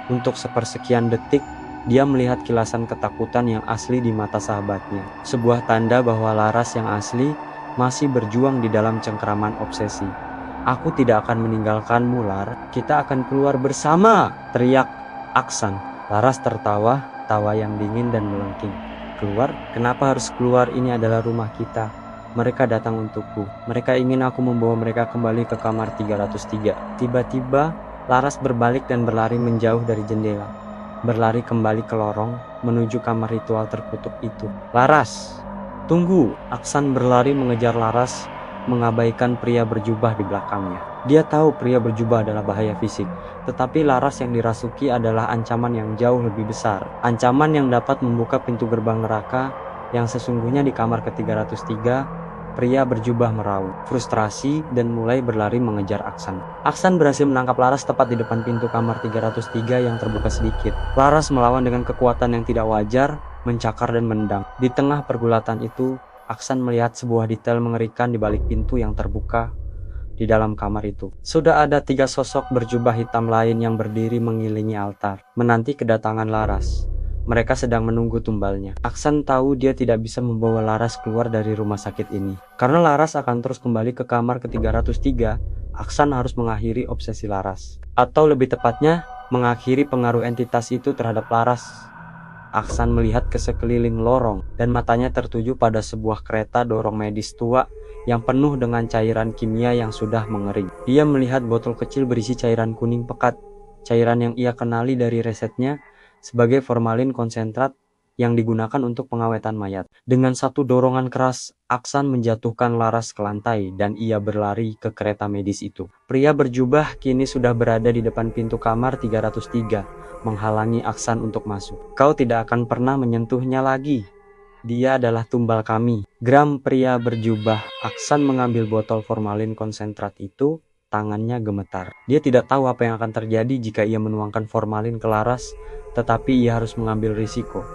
untuk sepersekian detik, dia melihat kilasan ketakutan yang asli di mata sahabatnya. Sebuah tanda bahwa Laras yang asli masih berjuang di dalam cengkeraman obsesi. Aku tidak akan meninggalkanmu, Lar. Kita akan keluar bersama, teriak Aksan. Laras tertawa, tawa yang dingin dan melengking. Keluar? Kenapa harus keluar? Ini adalah rumah kita. Mereka datang untukku. Mereka ingin aku membawa mereka kembali ke kamar 303. Tiba-tiba, Laras berbalik dan berlari menjauh dari jendela. Berlari kembali ke lorong, menuju kamar ritual terkutuk itu. Laras! Tunggu! Aksan berlari mengejar Laras, mengabaikan pria berjubah di belakangnya. Dia tahu pria berjubah adalah bahaya fisik, tetapi Laras yang dirasuki adalah ancaman yang jauh lebih besar. Ancaman yang dapat membuka pintu gerbang neraka yang sesungguhnya di kamar ke-303. Pria berjubah meraung, frustrasi, dan mulai berlari mengejar Aksan. Aksan berhasil menangkap Laras tepat di depan pintu kamar 303 yang terbuka sedikit. Laras melawan dengan kekuatan yang tidak wajar, mencakar dan mendang. Di tengah pergulatan itu, Aksan melihat sebuah detail mengerikan di balik pintu yang terbuka di dalam kamar itu. Sudah ada 3 sosok berjubah hitam lain yang berdiri mengilingi altar, menanti kedatangan Laras. Mereka sedang menunggu tumbalnya. Aksan tahu dia tidak bisa membawa Laras keluar dari rumah sakit ini. Karena Laras akan terus kembali ke kamar ke-303, Aksan harus mengakhiri obsesi Laras. Atau lebih tepatnya, mengakhiri pengaruh entitas itu terhadap Laras. Aksan melihat ke sekeliling lorong dan matanya tertuju pada sebuah kereta dorong medis tua yang penuh dengan cairan kimia yang sudah mengering. Dia melihat botol kecil berisi cairan kuning pekat, cairan yang ia kenali dari resepnya sebagai formalin konsentrat yang digunakan untuk pengawetan mayat. Dengan satu dorongan keras, Aksan menjatuhkan Laras ke lantai dan ia berlari ke kereta medis itu. Pria berjubah kini sudah berada di depan pintu kamar 303, menghalangi Aksan untuk masuk. Kau tidak akan pernah menyentuhnya lagi. Dia adalah tumbal kami. Geram pria berjubah. Aksan mengambil botol formalin konsentrat itu, tangannya gemetar. Dia tidak tahu apa yang akan terjadi jika ia menuangkan formalin ke Laras, tetapi ia harus mengambil risiko.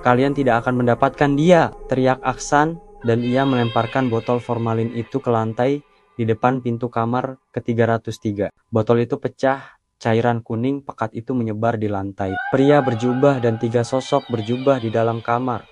Kalian tidak akan mendapatkan dia, teriak Aksan, dan ia melemparkan botol formalin itu ke lantai di depan pintu kamar ke-303. Botol itu pecah, cairan kuning pekat itu menyebar di lantai. Pria berjubah dan 3 sosok berjubah di dalam kamar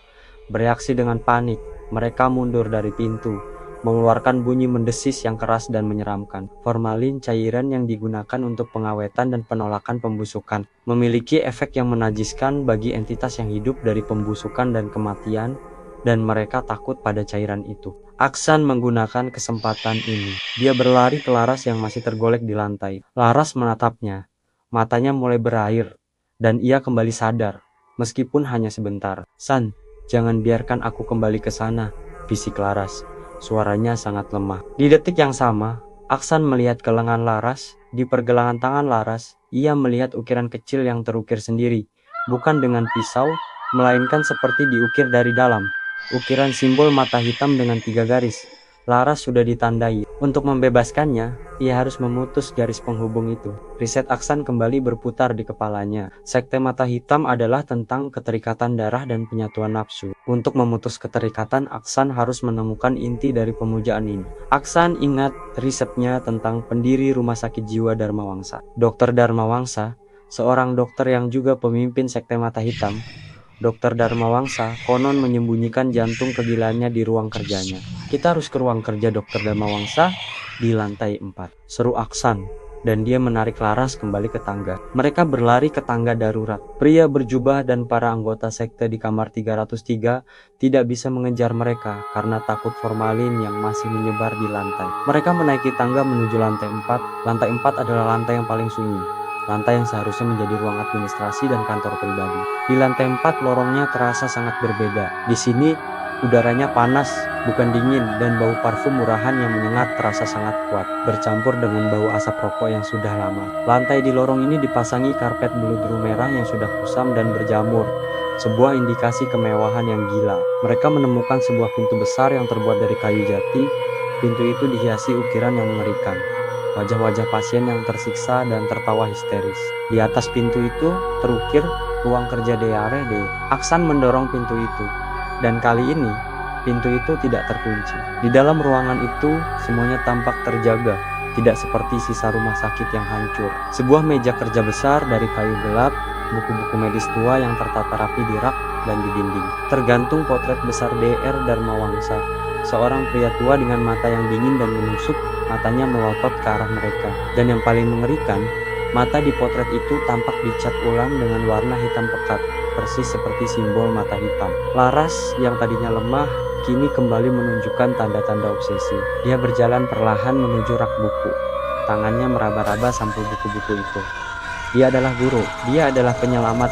bereaksi dengan panik. Mereka mundur dari pintu, mengeluarkan bunyi mendesis yang keras dan menyeramkan. Formalin, cairan yang digunakan untuk pengawetan dan penolakan pembusukan, memiliki efek yang menajiskan bagi entitas yang hidup dari pembusukan dan kematian, dan mereka takut pada cairan itu. Aksan menggunakan kesempatan ini. Dia berlari ke Laras yang masih tergolek di lantai. Laras menatapnya. Matanya mulai berair, dan ia kembali sadar, meskipun hanya sebentar. San, jangan biarkan aku kembali ke sana, bisik Laras. Suaranya sangat lemah. Di detik yang sama, Aksan melihat ke lengan Laras. Di pergelangan tangan Laras, ia melihat ukiran kecil yang terukir sendiri, bukan dengan pisau, melainkan seperti diukir dari dalam. Ukiran simbol mata hitam dengan 3 garis. Laras sudah ditandai. Untuk membebaskannya, ia harus memutus garis penghubung itu. Riset Aksan kembali berputar di kepalanya. Sekte mata hitam adalah tentang keterikatan darah dan penyatuan nafsu. Untuk memutus keterikatan, Aksan harus menemukan inti dari pemujaan ini. Aksan ingat risetnya tentang pendiri rumah sakit jiwa Dharma Wangsa. Dr. Dharma Wangsa, seorang dokter yang juga pemimpin sekte mata hitam, Dokter Dharmawangsa konon menyembunyikan jantung kegilaannya di ruang kerjanya. Kita harus ke ruang kerja Dokter Dharmawangsa di lantai 4, seru Aksan, dan dia menarik Laras kembali ke tangga. Mereka berlari ke tangga darurat. Pria berjubah dan para anggota sekte di kamar 303 tidak bisa mengejar mereka karena takut formalin yang masih menyebar di lantai. Mereka menaiki tangga menuju lantai 4. Lantai 4 adalah lantai yang paling sunyi, lantai yang seharusnya menjadi ruang administrasi dan kantor pribadi. Di lantai 4 lorongnya terasa sangat berbeda. Di sini udaranya panas, bukan dingin, dan bau parfum murahan yang menyengat terasa sangat kuat, bercampur dengan bau asap rokok yang sudah lama. Lantai di lorong ini dipasangi karpet beludru merah yang sudah kusam dan berjamur, sebuah indikasi kemewahan yang gila. Mereka menemukan sebuah pintu besar yang terbuat dari kayu jati. Pintu itu dihiasi ukiran yang mengerikan, wajah-wajah pasien yang tersiksa dan tertawa histeris. Di atas pintu itu terukir ruang kerja DRD. Aksan mendorong pintu itu, dan kali ini pintu itu tidak terkunci. Di dalam ruangan itu semuanya tampak terjaga, tidak seperti sisa rumah sakit yang hancur. Sebuah meja kerja besar dari kayu gelap, buku-buku medis tua yang tertata rapi di rak dan di dinding. Tergantung potret besar DR Dharmawangsa, seorang pria tua dengan mata yang dingin dan menusuk. Matanya melotot ke arah mereka, dan yang paling mengerikan, mata di potret itu tampak dicat ulang dengan warna hitam pekat, persis seperti simbol mata hitam. Laras yang tadinya lemah kini kembali menunjukkan tanda-tanda obsesi. Dia berjalan perlahan menuju rak buku. Tangannya meraba-raba sampul buku-buku itu. Dia adalah guru, dia adalah penyelamat,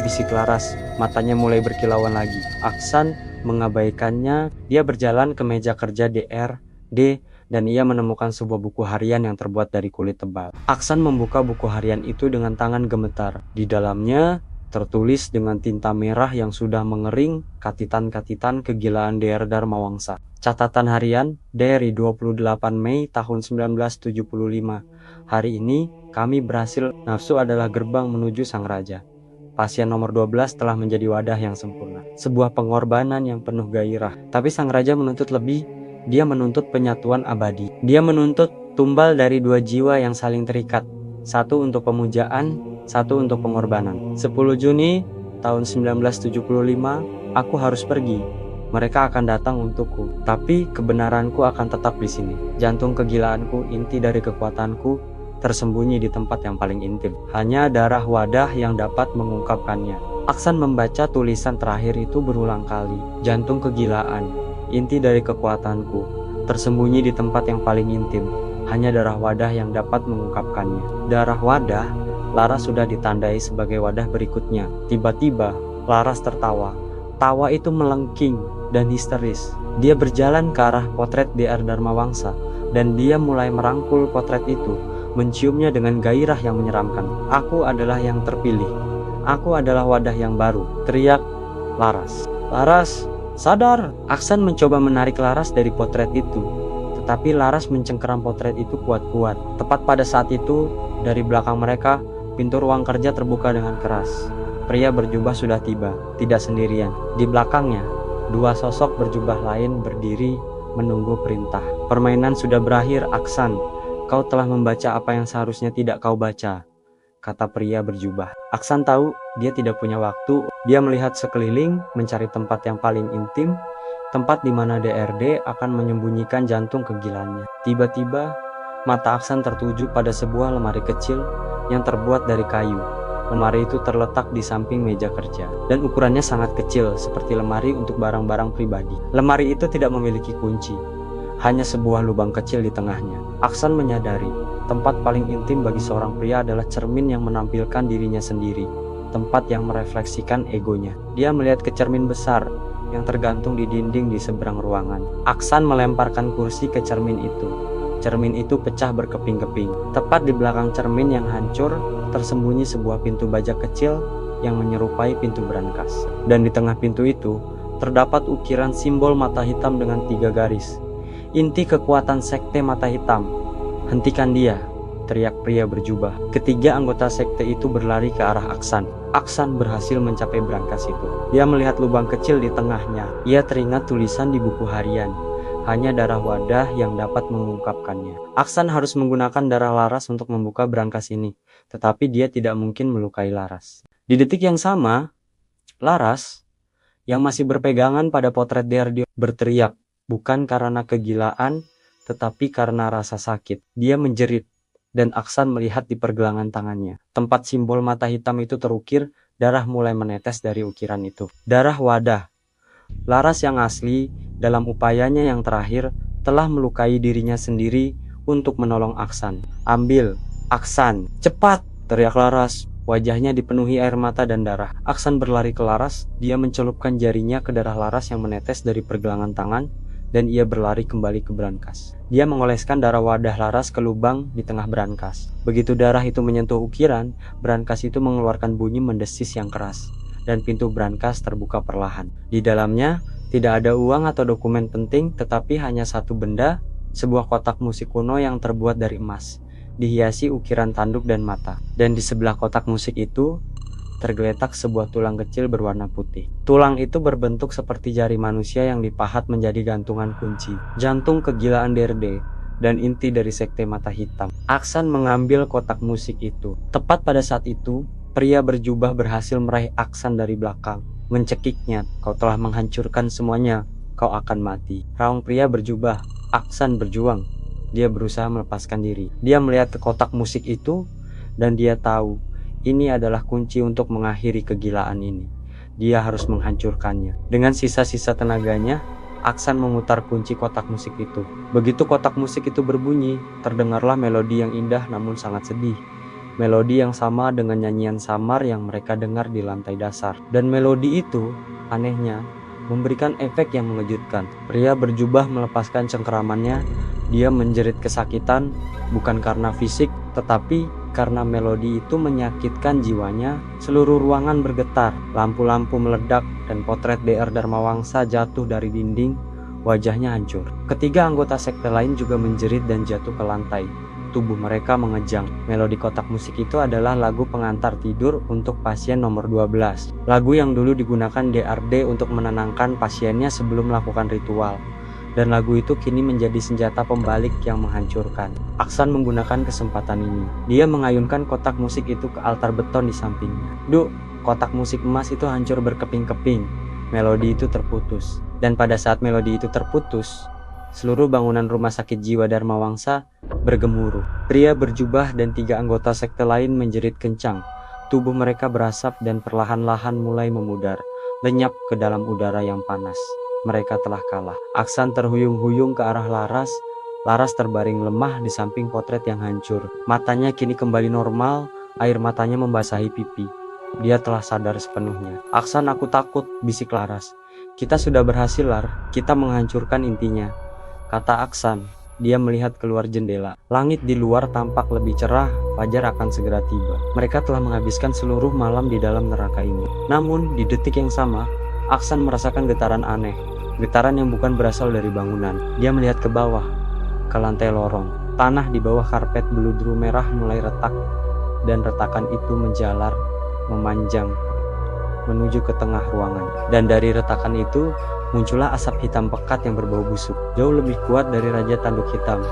bisik Laras. Matanya mulai berkilauan lagi. Aksan mengabaikannya. Dia berjalan ke meja kerja DRD dan ia menemukan sebuah buku harian yang terbuat dari kulit tebal. Aksan membuka buku harian itu dengan tangan gemetar. Di dalamnya tertulis dengan tinta merah yang sudah mengering, katitan-katitan kegilaan DR Dharmawangsa. Catatan harian dari 28 Mei tahun 1975. Hari ini kami berhasil. Nafsu adalah gerbang menuju sang raja. Pasien nomor 12 telah menjadi wadah yang sempurna. Sebuah pengorbanan yang penuh gairah. Tapi sang raja menuntut lebih. Dia menuntut penyatuan abadi. Dia menuntut tumbal dari dua jiwa yang saling terikat. Satu untuk pemujaan, satu untuk pengorbanan. 10 Juni tahun 1975, aku harus pergi. Mereka akan datang untukku, tapi kebenaranku akan tetap di sini. Jantung kegilaanku, inti dari kekuatanku, tersembunyi di tempat yang paling intim. Hanya darah wadah yang dapat mengungkapkannya. Aksan membaca tulisan terakhir itu berulang kali. Jantung kegilaan, inti dari kekuatanku, tersembunyi di tempat yang paling intim. Hanya darah wadah yang dapat mengungkapkannya. Darah wadah, Laras sudah ditandai sebagai wadah berikutnya. Tiba-tiba, Laras tertawa. Tawa itu melengking dan histeris. Dia berjalan ke arah potret DR Dharmawangsa, dan dia mulai merangkul potret itu, menciumnya dengan gairah yang menyeramkan. Aku adalah yang terpilih. Aku adalah wadah yang baru, teriak Laras. Laras, sadar! Aksan mencoba menarik Laras dari potret itu, tetapi Laras mencengkeram potret itu kuat-kuat. Tepat pada saat itu, dari belakang mereka, pintu ruang kerja terbuka dengan keras. Pria berjubah sudah tiba, tidak sendirian. Di belakangnya, dua sosok berjubah lain berdiri menunggu perintah. Permainan sudah berakhir, Aksan. Kau telah membaca apa yang seharusnya tidak kau baca, kata pria berjubah. Aksan tahu dia tidak punya waktu. Dia melihat sekeliling, mencari tempat yang paling intim, tempat di mana DRD akan menyembunyikan jantung kegilaannya. Tiba-tiba, mata Aksan tertuju pada sebuah lemari kecil yang terbuat dari kayu. Lemari itu terletak di samping meja kerja, dan ukurannya sangat kecil, seperti lemari untuk barang-barang pribadi. Lemari itu tidak memiliki kunci, hanya sebuah lubang kecil di tengahnya. Aksan menyadari, tempat paling intim bagi seorang pria adalah cermin yang menampilkan dirinya sendiri, tempat yang merefleksikan egonya. Dia melihat ke cermin besar yang tergantung di dinding di seberang ruangan. Aksan melemparkan kursi ke cermin itu. Cermin itu pecah berkeping-keping. Tepat di belakang cermin yang hancur, tersembunyi sebuah pintu baja kecil yang menyerupai pintu brankas. Dan di tengah pintu itu, terdapat ukiran simbol mata hitam dengan 3 garis. Inti kekuatan sekte mata hitam. Hentikan dia, teriak pria berjubah. Ketiga anggota sekte itu berlari ke arah Aksan. Aksan berhasil mencapai brankas itu. Dia melihat lubang kecil di tengahnya. Ia teringat tulisan di buku harian. Hanya darah wadah yang dapat mengungkapkannya. Aksan harus menggunakan darah Laras untuk membuka brankas ini, tetapi dia tidak mungkin melukai Laras. Di detik yang sama, Laras, yang masih berpegangan pada potret Derdi, berteriak, bukan karena kegilaan, tetapi karena rasa sakit. Dia menjerit, dan Aksan melihat di pergelangan tangannya. Tempat simbol mata hitam itu terukir, darah mulai menetes dari ukiran itu. Darah wadah. Laras yang asli, dalam upayanya yang terakhir, telah melukai dirinya sendiri untuk menolong Aksan. Ambil, Aksan, cepat! Teriak Laras. Wajahnya dipenuhi air mata dan darah. Aksan berlari ke Laras, dia mencelupkan jarinya ke darah Laras yang menetes dari pergelangan tangan, dan ia berlari kembali ke brankas. Dia mengoleskan darah wadah Laras ke lubang di tengah brankas. Begitu darah itu menyentuh ukiran, brankas itu mengeluarkan bunyi mendesis yang keras, dan pintu brankas terbuka perlahan. Di dalamnya, tidak ada uang atau dokumen penting, tetapi hanya satu benda, sebuah kotak musik kuno yang terbuat dari emas, dihiasi ukiran tanduk dan mata. Dan di sebelah kotak musik itu, tergeletak sebuah tulang kecil berwarna putih. Tulang itu berbentuk seperti jari manusia yang dipahat menjadi gantungan kunci, jantung kegilaan Derde, dan inti dari sekte mata hitam. Aksan mengambil kotak musik itu. Tepat pada saat itu, pria berjubah berhasil meraih Aksan dari belakang, mencekiknya, "Kau telah menghancurkan semuanya, kau akan mati." Raung pria berjubah, Aksan berjuang. Dia berusaha melepaskan diri. Dia melihat ke kotak musik itu, dan dia tahu ini adalah kunci untuk mengakhiri kegilaan ini. Dia harus menghancurkannya. Dengan sisa-sisa tenaganya, Aksan memutar kunci kotak musik itu. Begitu kotak musik itu berbunyi, terdengarlah melodi yang indah namun sangat sedih. Melodi yang sama dengan nyanyian samar yang mereka dengar di lantai dasar. Dan melodi itu, anehnya, memberikan efek yang mengejutkan. Pria berjubah melepaskan cengkeramannya. Dia menjerit kesakitan, bukan karena fisik, tetapi karena melodi itu menyakitkan jiwanya. Seluruh ruangan bergetar, lampu-lampu meledak, dan potret DR Dharmawangsa jatuh dari dinding. Wajahnya hancur. Ketiga anggota sekte lain juga menjerit dan jatuh ke lantai. Tubuh mereka mengejang. Melodi kotak musik itu adalah lagu pengantar tidur untuk pasien nomor 12. Lagu yang dulu digunakan DRD untuk menenangkan pasiennya sebelum melakukan ritual. Dan lagu itu kini menjadi senjata pembalik yang menghancurkan. Aksan menggunakan kesempatan ini. Dia mengayunkan kotak musik itu ke altar beton di sampingnya. Duk, kotak musik emas itu hancur berkeping-keping. Melodi itu terputus. Dan pada saat melodi itu terputus, seluruh bangunan rumah sakit jiwa Dharmawangsa bergemuruh. Pria berjubah dan 3 anggota sekte lain menjerit kencang. Tubuh mereka berasap dan perlahan-lahan mulai memudar, lenyap ke dalam udara yang panas. Mereka telah kalah. Aksan terhuyung-huyung ke arah Laras. Laras terbaring lemah di samping potret yang hancur. Matanya kini kembali normal, air matanya membasahi pipi. Dia telah sadar sepenuhnya. "Aksan, aku takut," bisik Laras. "Kita sudah berhasil, Lar. Kita menghancurkan intinya," kata Aksan. Dia melihat keluar jendela. Langit di luar tampak lebih cerah, fajar akan segera tiba. Mereka telah menghabiskan seluruh malam di dalam neraka ini. Namun, di detik yang sama, Aksan merasakan getaran aneh. Getaran yang bukan berasal dari bangunan. Dia melihat ke bawah, ke lantai lorong. Tanah di bawah karpet beludru merah mulai retak, dan retakan itu menjalar, memanjang, menuju ke tengah ruangan. Dan dari retakan itu, muncullah asap hitam pekat yang berbau busuk, jauh lebih kuat dari Raja Tanduk Hitam,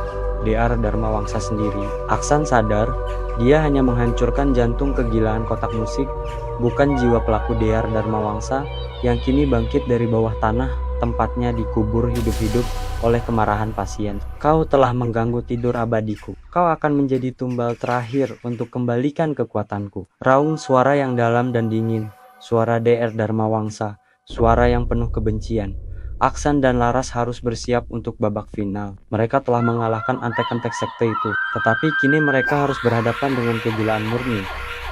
DR Dharmawangsa sendiri. Aksan sadar, dia hanya menghancurkan jantung kegilaan kotak musik, bukan jiwa pelaku DR Dharmawangsa yang kini bangkit dari bawah tanah, tempatnya dikubur hidup-hidup oleh kemarahan pasien. "Kau telah mengganggu tidur abadiku. Kau akan menjadi tumbal terakhir untuk kembalikan kekuatanku." Raung suara yang dalam dan dingin, suara DR Dharmawangsa, suara yang penuh kebencian. Aksan dan Laras harus bersiap untuk babak final. Mereka telah mengalahkan antek-antek sekte itu, tetapi kini mereka harus berhadapan dengan kegilaan murni,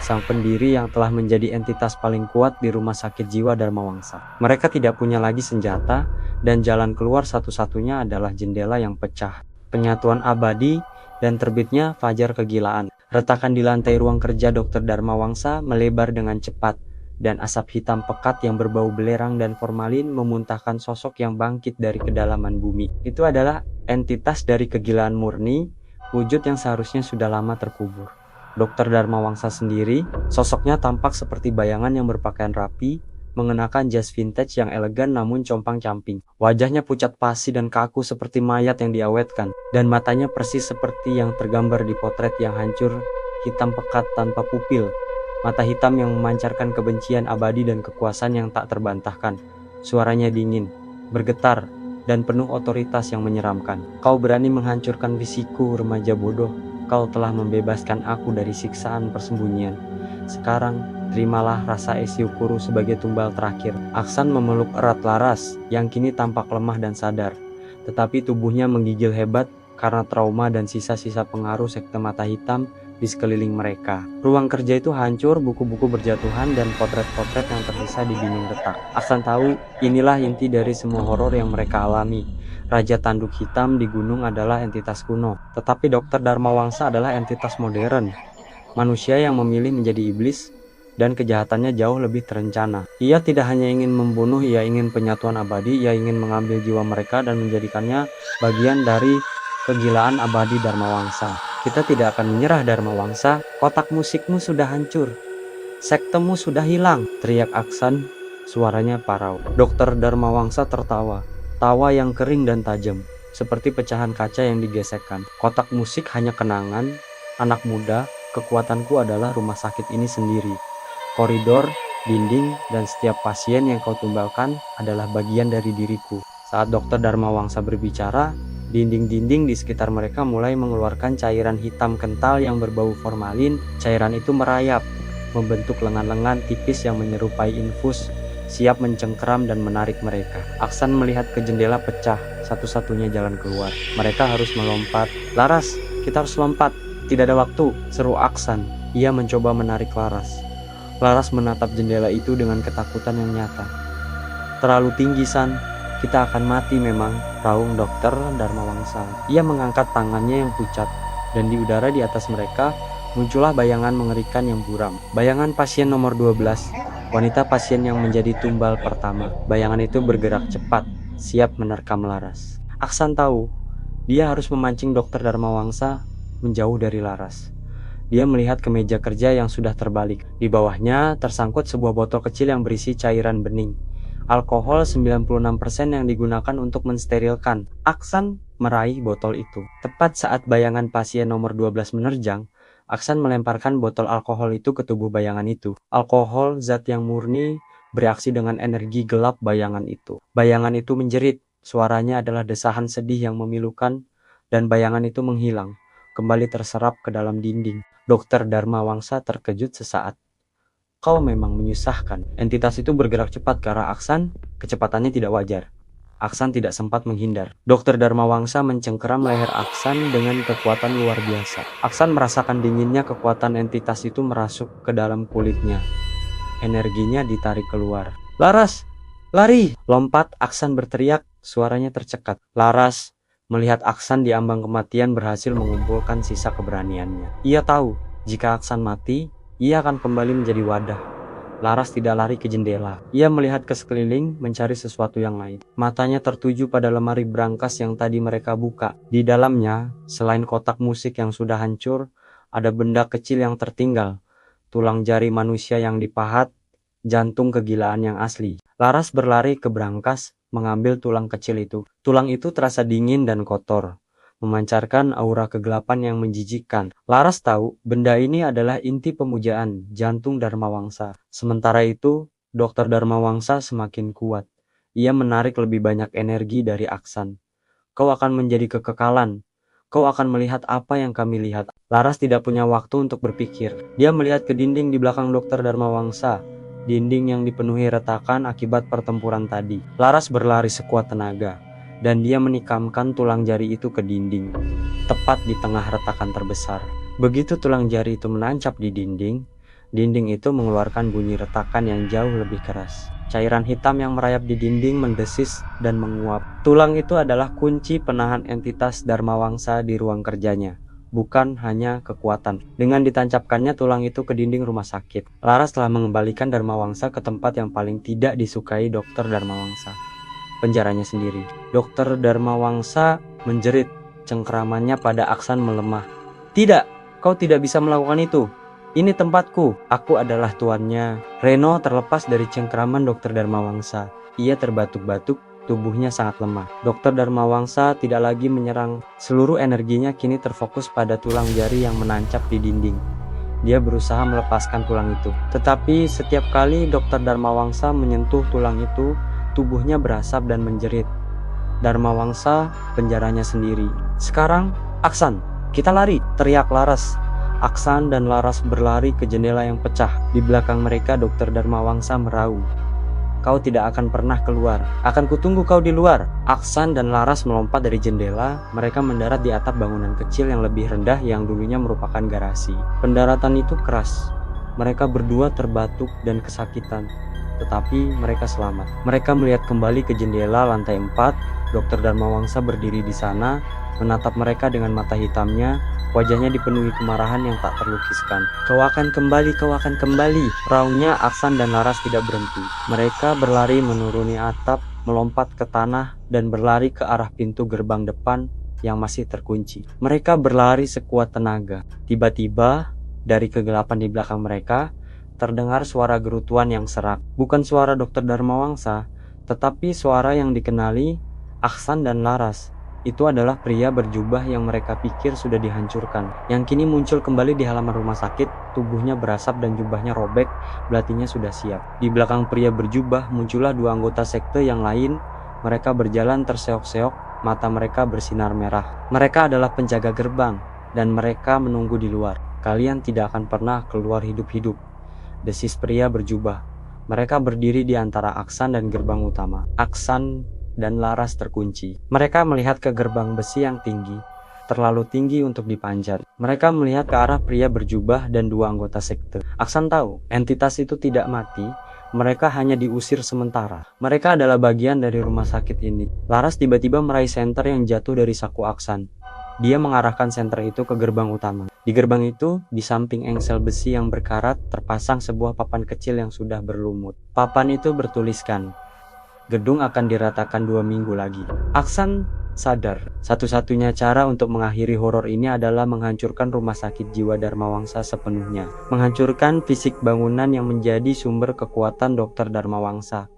sang pendiri yang telah menjadi entitas paling kuat di rumah sakit jiwa Dharmawangsa. Mereka tidak punya lagi senjata, dan jalan keluar satu-satunya adalah jendela yang pecah, penyatuan abadi, dan terbitnya fajar kegilaan. Retakan di lantai ruang kerja Dr. Dharmawangsa melebar dengan cepat, dan asap hitam pekat yang berbau belerang dan formalin memuntahkan sosok yang bangkit dari kedalaman bumi. Itu adalah entitas dari kegilaan murni, wujud yang seharusnya sudah lama terkubur. Dr. Dharmawangsa sendiri, sosoknya tampak seperti bayangan yang berpakaian rapi, mengenakan jas vintage yang elegan namun compang-camping. Wajahnya pucat pasi dan kaku seperti mayat yang diawetkan, dan matanya persis seperti yang tergambar di potret yang hancur, hitam pekat tanpa pupil. mata hitam yang memancarkan kebencian abadi dan kekuasaan yang tak terbantahkan. Suaranya dingin, bergetar, dan penuh otoritas yang menyeramkan. Kau berani menghancurkan visiku, remaja bodoh. Kau telah membebaskan aku dari siksaan persembunyian. Sekarang, terimalah rasa Esyukuru sebagai tumbal terakhir. Aksan memeluk erat Laras, yang kini tampak lemah dan sadar. Tetapi tubuhnya menggigil hebat karena trauma dan sisa-sisa pengaruh sekte mata hitam di sekeliling mereka. Ruang kerja itu hancur, buku-buku berjatuhan, dan potret-potret yang tersisa di dinding retak. Aksan tahu inilah inti dari semua horor yang mereka alami. Raja Tanduk Hitam di gunung adalah entitas kuno, tetapi Dokter Dharma Wangsa adalah entitas modern. Manusia yang memilih menjadi iblis, dan kejahatannya jauh lebih terencana. Ia tidak hanya ingin membunuh, ia ingin penyatuan abadi, ia ingin mengambil jiwa mereka dan menjadikannya bagian dari kegilaan abadi Dharma Wangsa. Kita tidak akan menyerah Dharma Wangsa, kotak musikmu sudah hancur. Sektemu sudah hilang, teriak Aksan, suaranya parau. Dokter Dharma Wangsa tertawa, tawa yang kering dan tajam, seperti pecahan kaca yang digesekkan. Kotak musik hanya kenangan, anak muda, kekuatanku adalah rumah sakit ini sendiri. Koridor, dinding, dan setiap pasien yang kau tumbalkan adalah bagian dari diriku. Saat Dokter Dharma Wangsa berbicara, dinding-dinding di sekitar mereka mulai mengeluarkan cairan hitam kental yang berbau formalin. Cairan itu merayap, membentuk lengan-lengan tipis yang menyerupai infus, siap mencengkeram dan menarik mereka. Aksan melihat ke jendela pecah, satu-satunya jalan keluar. Mereka harus melompat. Laras, kita harus lompat. Tidak ada waktu, seru Aksan. Ia mencoba menarik Laras. Laras menatap jendela itu dengan ketakutan yang nyata. Terlalu tinggi, San. Kita akan mati memang, raung Dokter Dharma Wangsa. Ia mengangkat tangannya yang pucat, dan di udara di atas mereka muncullah bayangan mengerikan yang buram. Bayangan pasien nomor 12, wanita pasien yang menjadi tumbal pertama. Bayangan itu bergerak cepat, siap menerkam Laras. Aksan tahu, dia harus memancing Dokter Dharma Wangsa menjauh dari Laras. Dia melihat ke meja kerja yang sudah terbalik. Di bawahnya tersangkut sebuah botol kecil yang berisi cairan bening. Alkohol 96% yang digunakan untuk mensterilkan. Aksan meraih botol itu. Tepat saat bayangan pasien nomor 12 menerjang, Aksan melemparkan botol alkohol itu ke tubuh bayangan itu. Alkohol, zat yang murni, bereaksi dengan energi gelap bayangan itu. Bayangan itu menjerit, suaranya adalah desahan sedih yang memilukan, dan bayangan itu menghilang, kembali terserap ke dalam dinding. Dokter Dharma Wangsa terkejut sesaat. Kau memang menyusahkan. Entitas itu bergerak cepat ke arah Aksan, kecepatannya tidak wajar. Aksan tidak sempat menghindar. Dokter Dharma Wangsa mencengkeram leher Aksan dengan kekuatan luar biasa. Aksan merasakan dinginnya kekuatan entitas itu merasuk ke dalam kulitnya. Energinya ditarik keluar. Laras, lari! Lompat, Aksan berteriak, suaranya tercekat. Laras, melihat Aksan di ambang kematian, berhasil mengumpulkan sisa keberaniannya. Ia tahu, jika Aksan mati, ia akan kembali menjadi wadah. Laras tidak lari ke jendela. Ia melihat ke sekeliling, mencari sesuatu yang lain. Matanya tertuju pada lemari brankas yang tadi mereka buka. Di dalamnya, selain kotak musik yang sudah hancur, ada benda kecil yang tertinggal. Tulang jari manusia yang dipahat, jantung kegilaan yang asli. Laras berlari ke brankas, mengambil tulang kecil itu. Tulang itu terasa dingin dan kotor, memancarkan aura kegelapan yang menjijikkan. Laras tahu benda ini adalah inti pemujaan, jantung Dharma Wangsa. Sementara itu, Dokter Dharma Wangsa semakin kuat. Ia menarik lebih banyak energi dari Aksan. Kau akan menjadi kekekalan. Kau akan melihat apa yang kami lihat. Laras tidak punya waktu untuk berpikir. Dia melihat ke dinding di belakang Dokter Dharma Wangsa. Dinding yang dipenuhi retakan akibat pertempuran tadi. Laras berlari sekuat tenaga, dan dia menikamkan tulang jari itu ke dinding, tepat di tengah retakan terbesar. Begitu tulang jari itu menancap di dinding, dinding itu mengeluarkan bunyi retakan yang jauh lebih keras. Cairan hitam yang merayap di dinding mendesis dan menguap. Tulang itu adalah kunci penahan entitas Dharma Wangsa di ruang kerjanya, bukan hanya kekuatan. Dengan ditancapkannya tulang itu ke dinding rumah sakit, Laras telah mengembalikan Dharma Wangsa ke tempat yang paling tidak disukai Dokter Dharma Wangsa, penjaranya sendiri. Dokter Dharma Wangsa menjerit, cengkeramannya pada Aksan melemah. Tidak, kau tidak bisa melakukan itu. Ini tempatku, aku adalah tuannya. Reno terlepas dari cengkeraman Dokter Dharma Wangsa. Ia terbatuk-batuk, tubuhnya sangat lemah. Dokter Dharma Wangsa tidak lagi menyerang. Seluruh energinya kini terfokus pada tulang jari yang menancap di dinding. Dia berusaha melepaskan tulang itu. Tetapi setiap kali Dr. Darmawangsa menyentuh tulang itu, tubuhnya berasap dan menjerit. Darmawangsa penjaranya sendiri. "Sekarang, Aksan, kita lari!" teriak Laras. Aksan dan Laras berlari ke jendela yang pecah. Di belakang mereka Dr. Darmawangsa meraung. "Kau tidak akan pernah keluar. Akan kutunggu kau di luar." Aksan dan Laras melompat dari jendela. Mereka mendarat di atap bangunan kecil yang lebih rendah yang dulunya merupakan garasi. Pendaratan itu keras. Mereka berdua terbatuk dan kesakitan. Tetapi mereka selamat. Mereka melihat kembali ke jendela lantai 4. Dr. Darmawangsa berdiri di sana, menatap mereka dengan mata hitamnya. Wajahnya dipenuhi kemarahan yang tak terlukiskan. Kau akan kembali, raungnya. Aksan dan Laras tidak berhenti. Mereka berlari menuruni atap, melompat ke tanah, dan berlari ke arah pintu gerbang depan yang masih terkunci. Mereka berlari sekuat tenaga. Tiba-tiba, dari kegelapan di belakang mereka, terdengar suara gerutuan yang serak. Bukan suara Dr. Darmawangsa, tetapi suara yang dikenali Aksan dan Laras. Itu adalah pria berjubah yang mereka pikir sudah dihancurkan, yang kini muncul kembali di halaman rumah sakit. Tubuhnya berasap dan jubahnya robek, belatinya sudah siap. Di belakang pria berjubah muncullah dua anggota sekte yang lain. Mereka berjalan terseok-seok, mata mereka bersinar merah. Mereka adalah penjaga gerbang, dan mereka menunggu di luar. "Kalian tidak akan pernah keluar hidup-hidup," desis pria berjubah. Mereka berdiri di antara Aksan dan gerbang utama. Aksan dan Laras terkunci. Mereka melihat ke gerbang besi yang tinggi, terlalu tinggi untuk dipanjat. Mereka melihat ke arah pria berjubah dan dua anggota sekte. Aksan tahu, entitas itu tidak mati. Mereka hanya diusir sementara. Mereka adalah bagian dari rumah sakit ini. Laras tiba-tiba meraih senter yang jatuh dari saku Aksan. Dia mengarahkan senter itu ke gerbang utama. Di gerbang itu, di samping engsel besi yang berkarat, terpasang sebuah papan kecil yang sudah berlumut. Papan itu bertuliskan, "Gedung akan diratakan 2 minggu lagi." Aksan sadar, satu-satunya cara untuk mengakhiri horor ini adalah menghancurkan rumah sakit jiwa Darmawangsa sepenuhnya. Menghancurkan fisik bangunan yang menjadi sumber kekuatan Dr. Darmawangsa.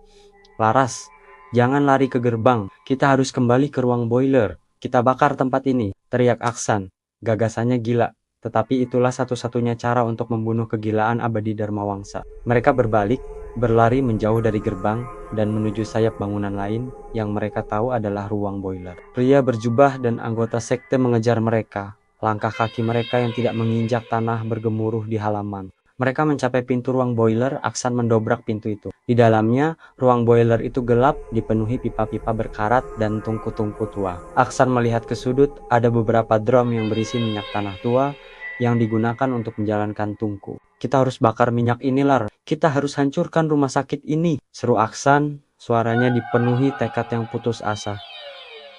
"Laras, jangan lari ke gerbang. Kita harus kembali ke ruang boiler. Kita bakar tempat ini," teriak Aksan. Gagasannya gila, tetapi itulah satu-satunya cara untuk membunuh kegilaan abadi Darmawangsa. Mereka berbalik, berlari menjauh dari gerbang, dan menuju sayap bangunan lain yang mereka tahu adalah ruang boiler. Pria berjubah dan anggota sekte mengejar mereka. Langkah kaki mereka yang tidak menginjak tanah bergemuruh di halaman. Mereka mencapai pintu ruang boiler. Aksan mendobrak pintu itu. Di dalamnya, ruang boiler itu gelap, dipenuhi pipa-pipa berkarat dan tungku-tungku tua. Aksan melihat ke sudut, ada beberapa drum yang berisi minyak tanah tua yang digunakan untuk menjalankan tungku. "Kita harus bakar minyak ini, Lar. Kita harus hancurkan rumah sakit ini," seru Aksan. Suaranya dipenuhi tekad yang putus asa.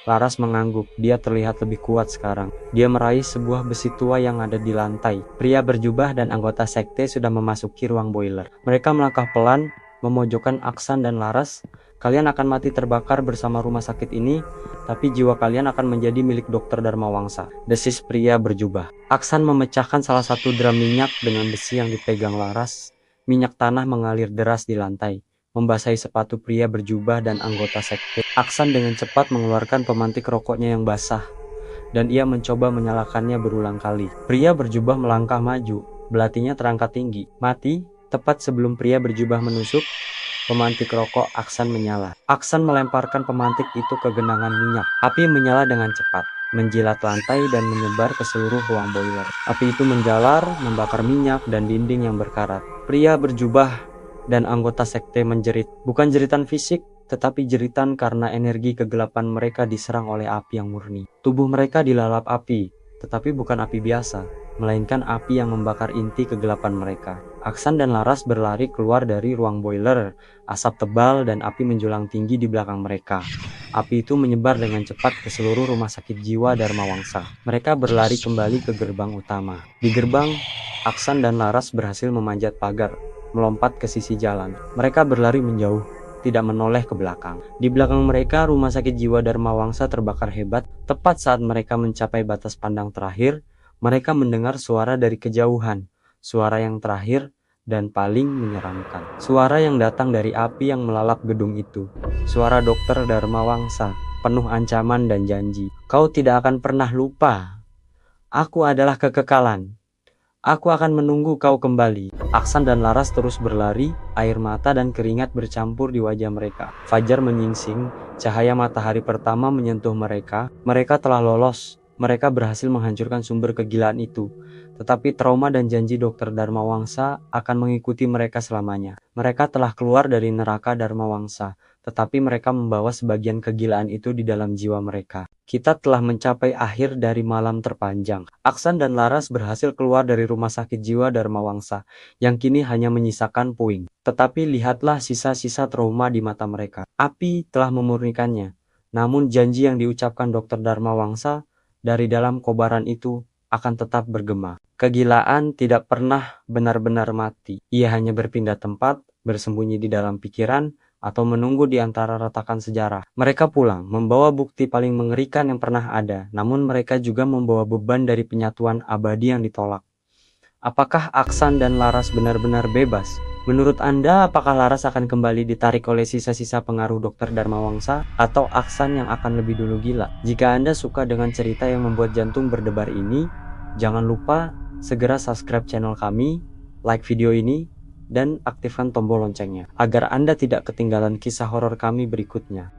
Laras mengangguk. Dia terlihat lebih kuat sekarang. Dia meraih sebuah besi tua yang ada di lantai. Pria berjubah dan anggota sekte sudah memasuki ruang boiler. Mereka melangkah pelan, memojokkan Aksan dan Laras. "Kalian akan mati terbakar bersama rumah sakit ini, tapi jiwa kalian akan menjadi milik Dr. Darmawangsa," desis pria berjubah. Aksan memecahkan salah satu drum minyak dengan besi yang dipegang Laras. Minyak tanah mengalir deras di lantai, membasahi sepatu pria berjubah dan anggota sekte. Aksan dengan cepat mengeluarkan pemantik rokoknya yang basah, dan ia mencoba menyalakannya berulang kali. Pria berjubah melangkah maju, belatinya terangkat tinggi. Mati, tepat sebelum pria berjubah menusuk, pemantik rokok Aksan menyala. Aksan melemparkan pemantik itu ke genangan minyak. Api menyala dengan cepat, menjilat lantai dan menyebar ke seluruh ruang boiler. Api itu menjalar, membakar minyak dan dinding yang berkarat. Pria berjubah dan anggota sekte menjerit. Bukan jeritan fisik, tetapi jeritan karena energi kegelapan mereka diserang oleh api yang murni. Tubuh mereka dilalap api, tetapi bukan api biasa, melainkan api yang membakar inti kegelapan mereka. Aksan dan Laras berlari keluar dari ruang boiler. Asap tebal dan api menjulang tinggi di belakang mereka. Api itu menyebar dengan cepat ke seluruh rumah sakit jiwa Darmawangsa. Mereka berlari kembali ke gerbang utama. Di gerbang, Aksan dan Laras berhasil memanjat pagar, melompat ke sisi jalan. Mereka berlari menjauh, tidak menoleh ke belakang. Di belakang mereka, rumah sakit jiwa Darmawangsa terbakar hebat. Tepat saat mereka mencapai batas pandang terakhir, mereka mendengar suara dari kejauhan. Suara yang terakhir dan paling menyeramkan. Suara yang datang dari api yang melalap gedung itu. Suara Dr. Darmawangsa, penuh ancaman dan janji. "Kau tidak akan pernah lupa. Aku adalah kekekalan. Aku akan menunggu kau kembali. Aksan dan Laras terus berlari, air mata dan keringat bercampur di wajah mereka. Fajar menyingsing, cahaya matahari pertama menyentuh mereka. Mereka telah lolos. Mereka berhasil menghancurkan sumber kegilaan itu. Tetapi trauma dan janji Dokter Dharma Wangsa akan mengikuti mereka selamanya. Mereka telah keluar dari neraka Dharma Wangsa, tetapi mereka membawa sebagian kegilaan itu di dalam jiwa mereka. Kita telah mencapai akhir dari malam terpanjang. Aksan dan Laras berhasil keluar dari rumah sakit jiwa Dharma Wangsa, yang kini hanya menyisakan puing. Tetapi lihatlah sisa-sisa trauma di mata mereka. Api telah memurnikannya. Namun janji yang diucapkan Dokter Dharma Wangsa dari dalam kobaran itu akan tetap bergema. Kegilaan tidak pernah benar-benar mati. Ia hanya berpindah tempat, bersembunyi di dalam pikiran, atau menunggu di antara retakan sejarah. Mereka pulang, membawa bukti paling mengerikan yang pernah ada, namun mereka juga membawa beban dari penyatuan abadi yang ditolak. Apakah Aksan dan Laras benar-benar bebas? Menurut Anda, apakah Laras akan kembali ditarik oleh sisa-sisa pengaruh Dokter Dharma Wangsa, atau Aksan yang akan lebih dulu gila? Jika Anda suka dengan cerita yang membuat jantung berdebar ini, jangan lupa segera subscribe channel kami, like video ini, dan aktifkan tombol loncengnya, agar Anda tidak ketinggalan kisah horor kami berikutnya.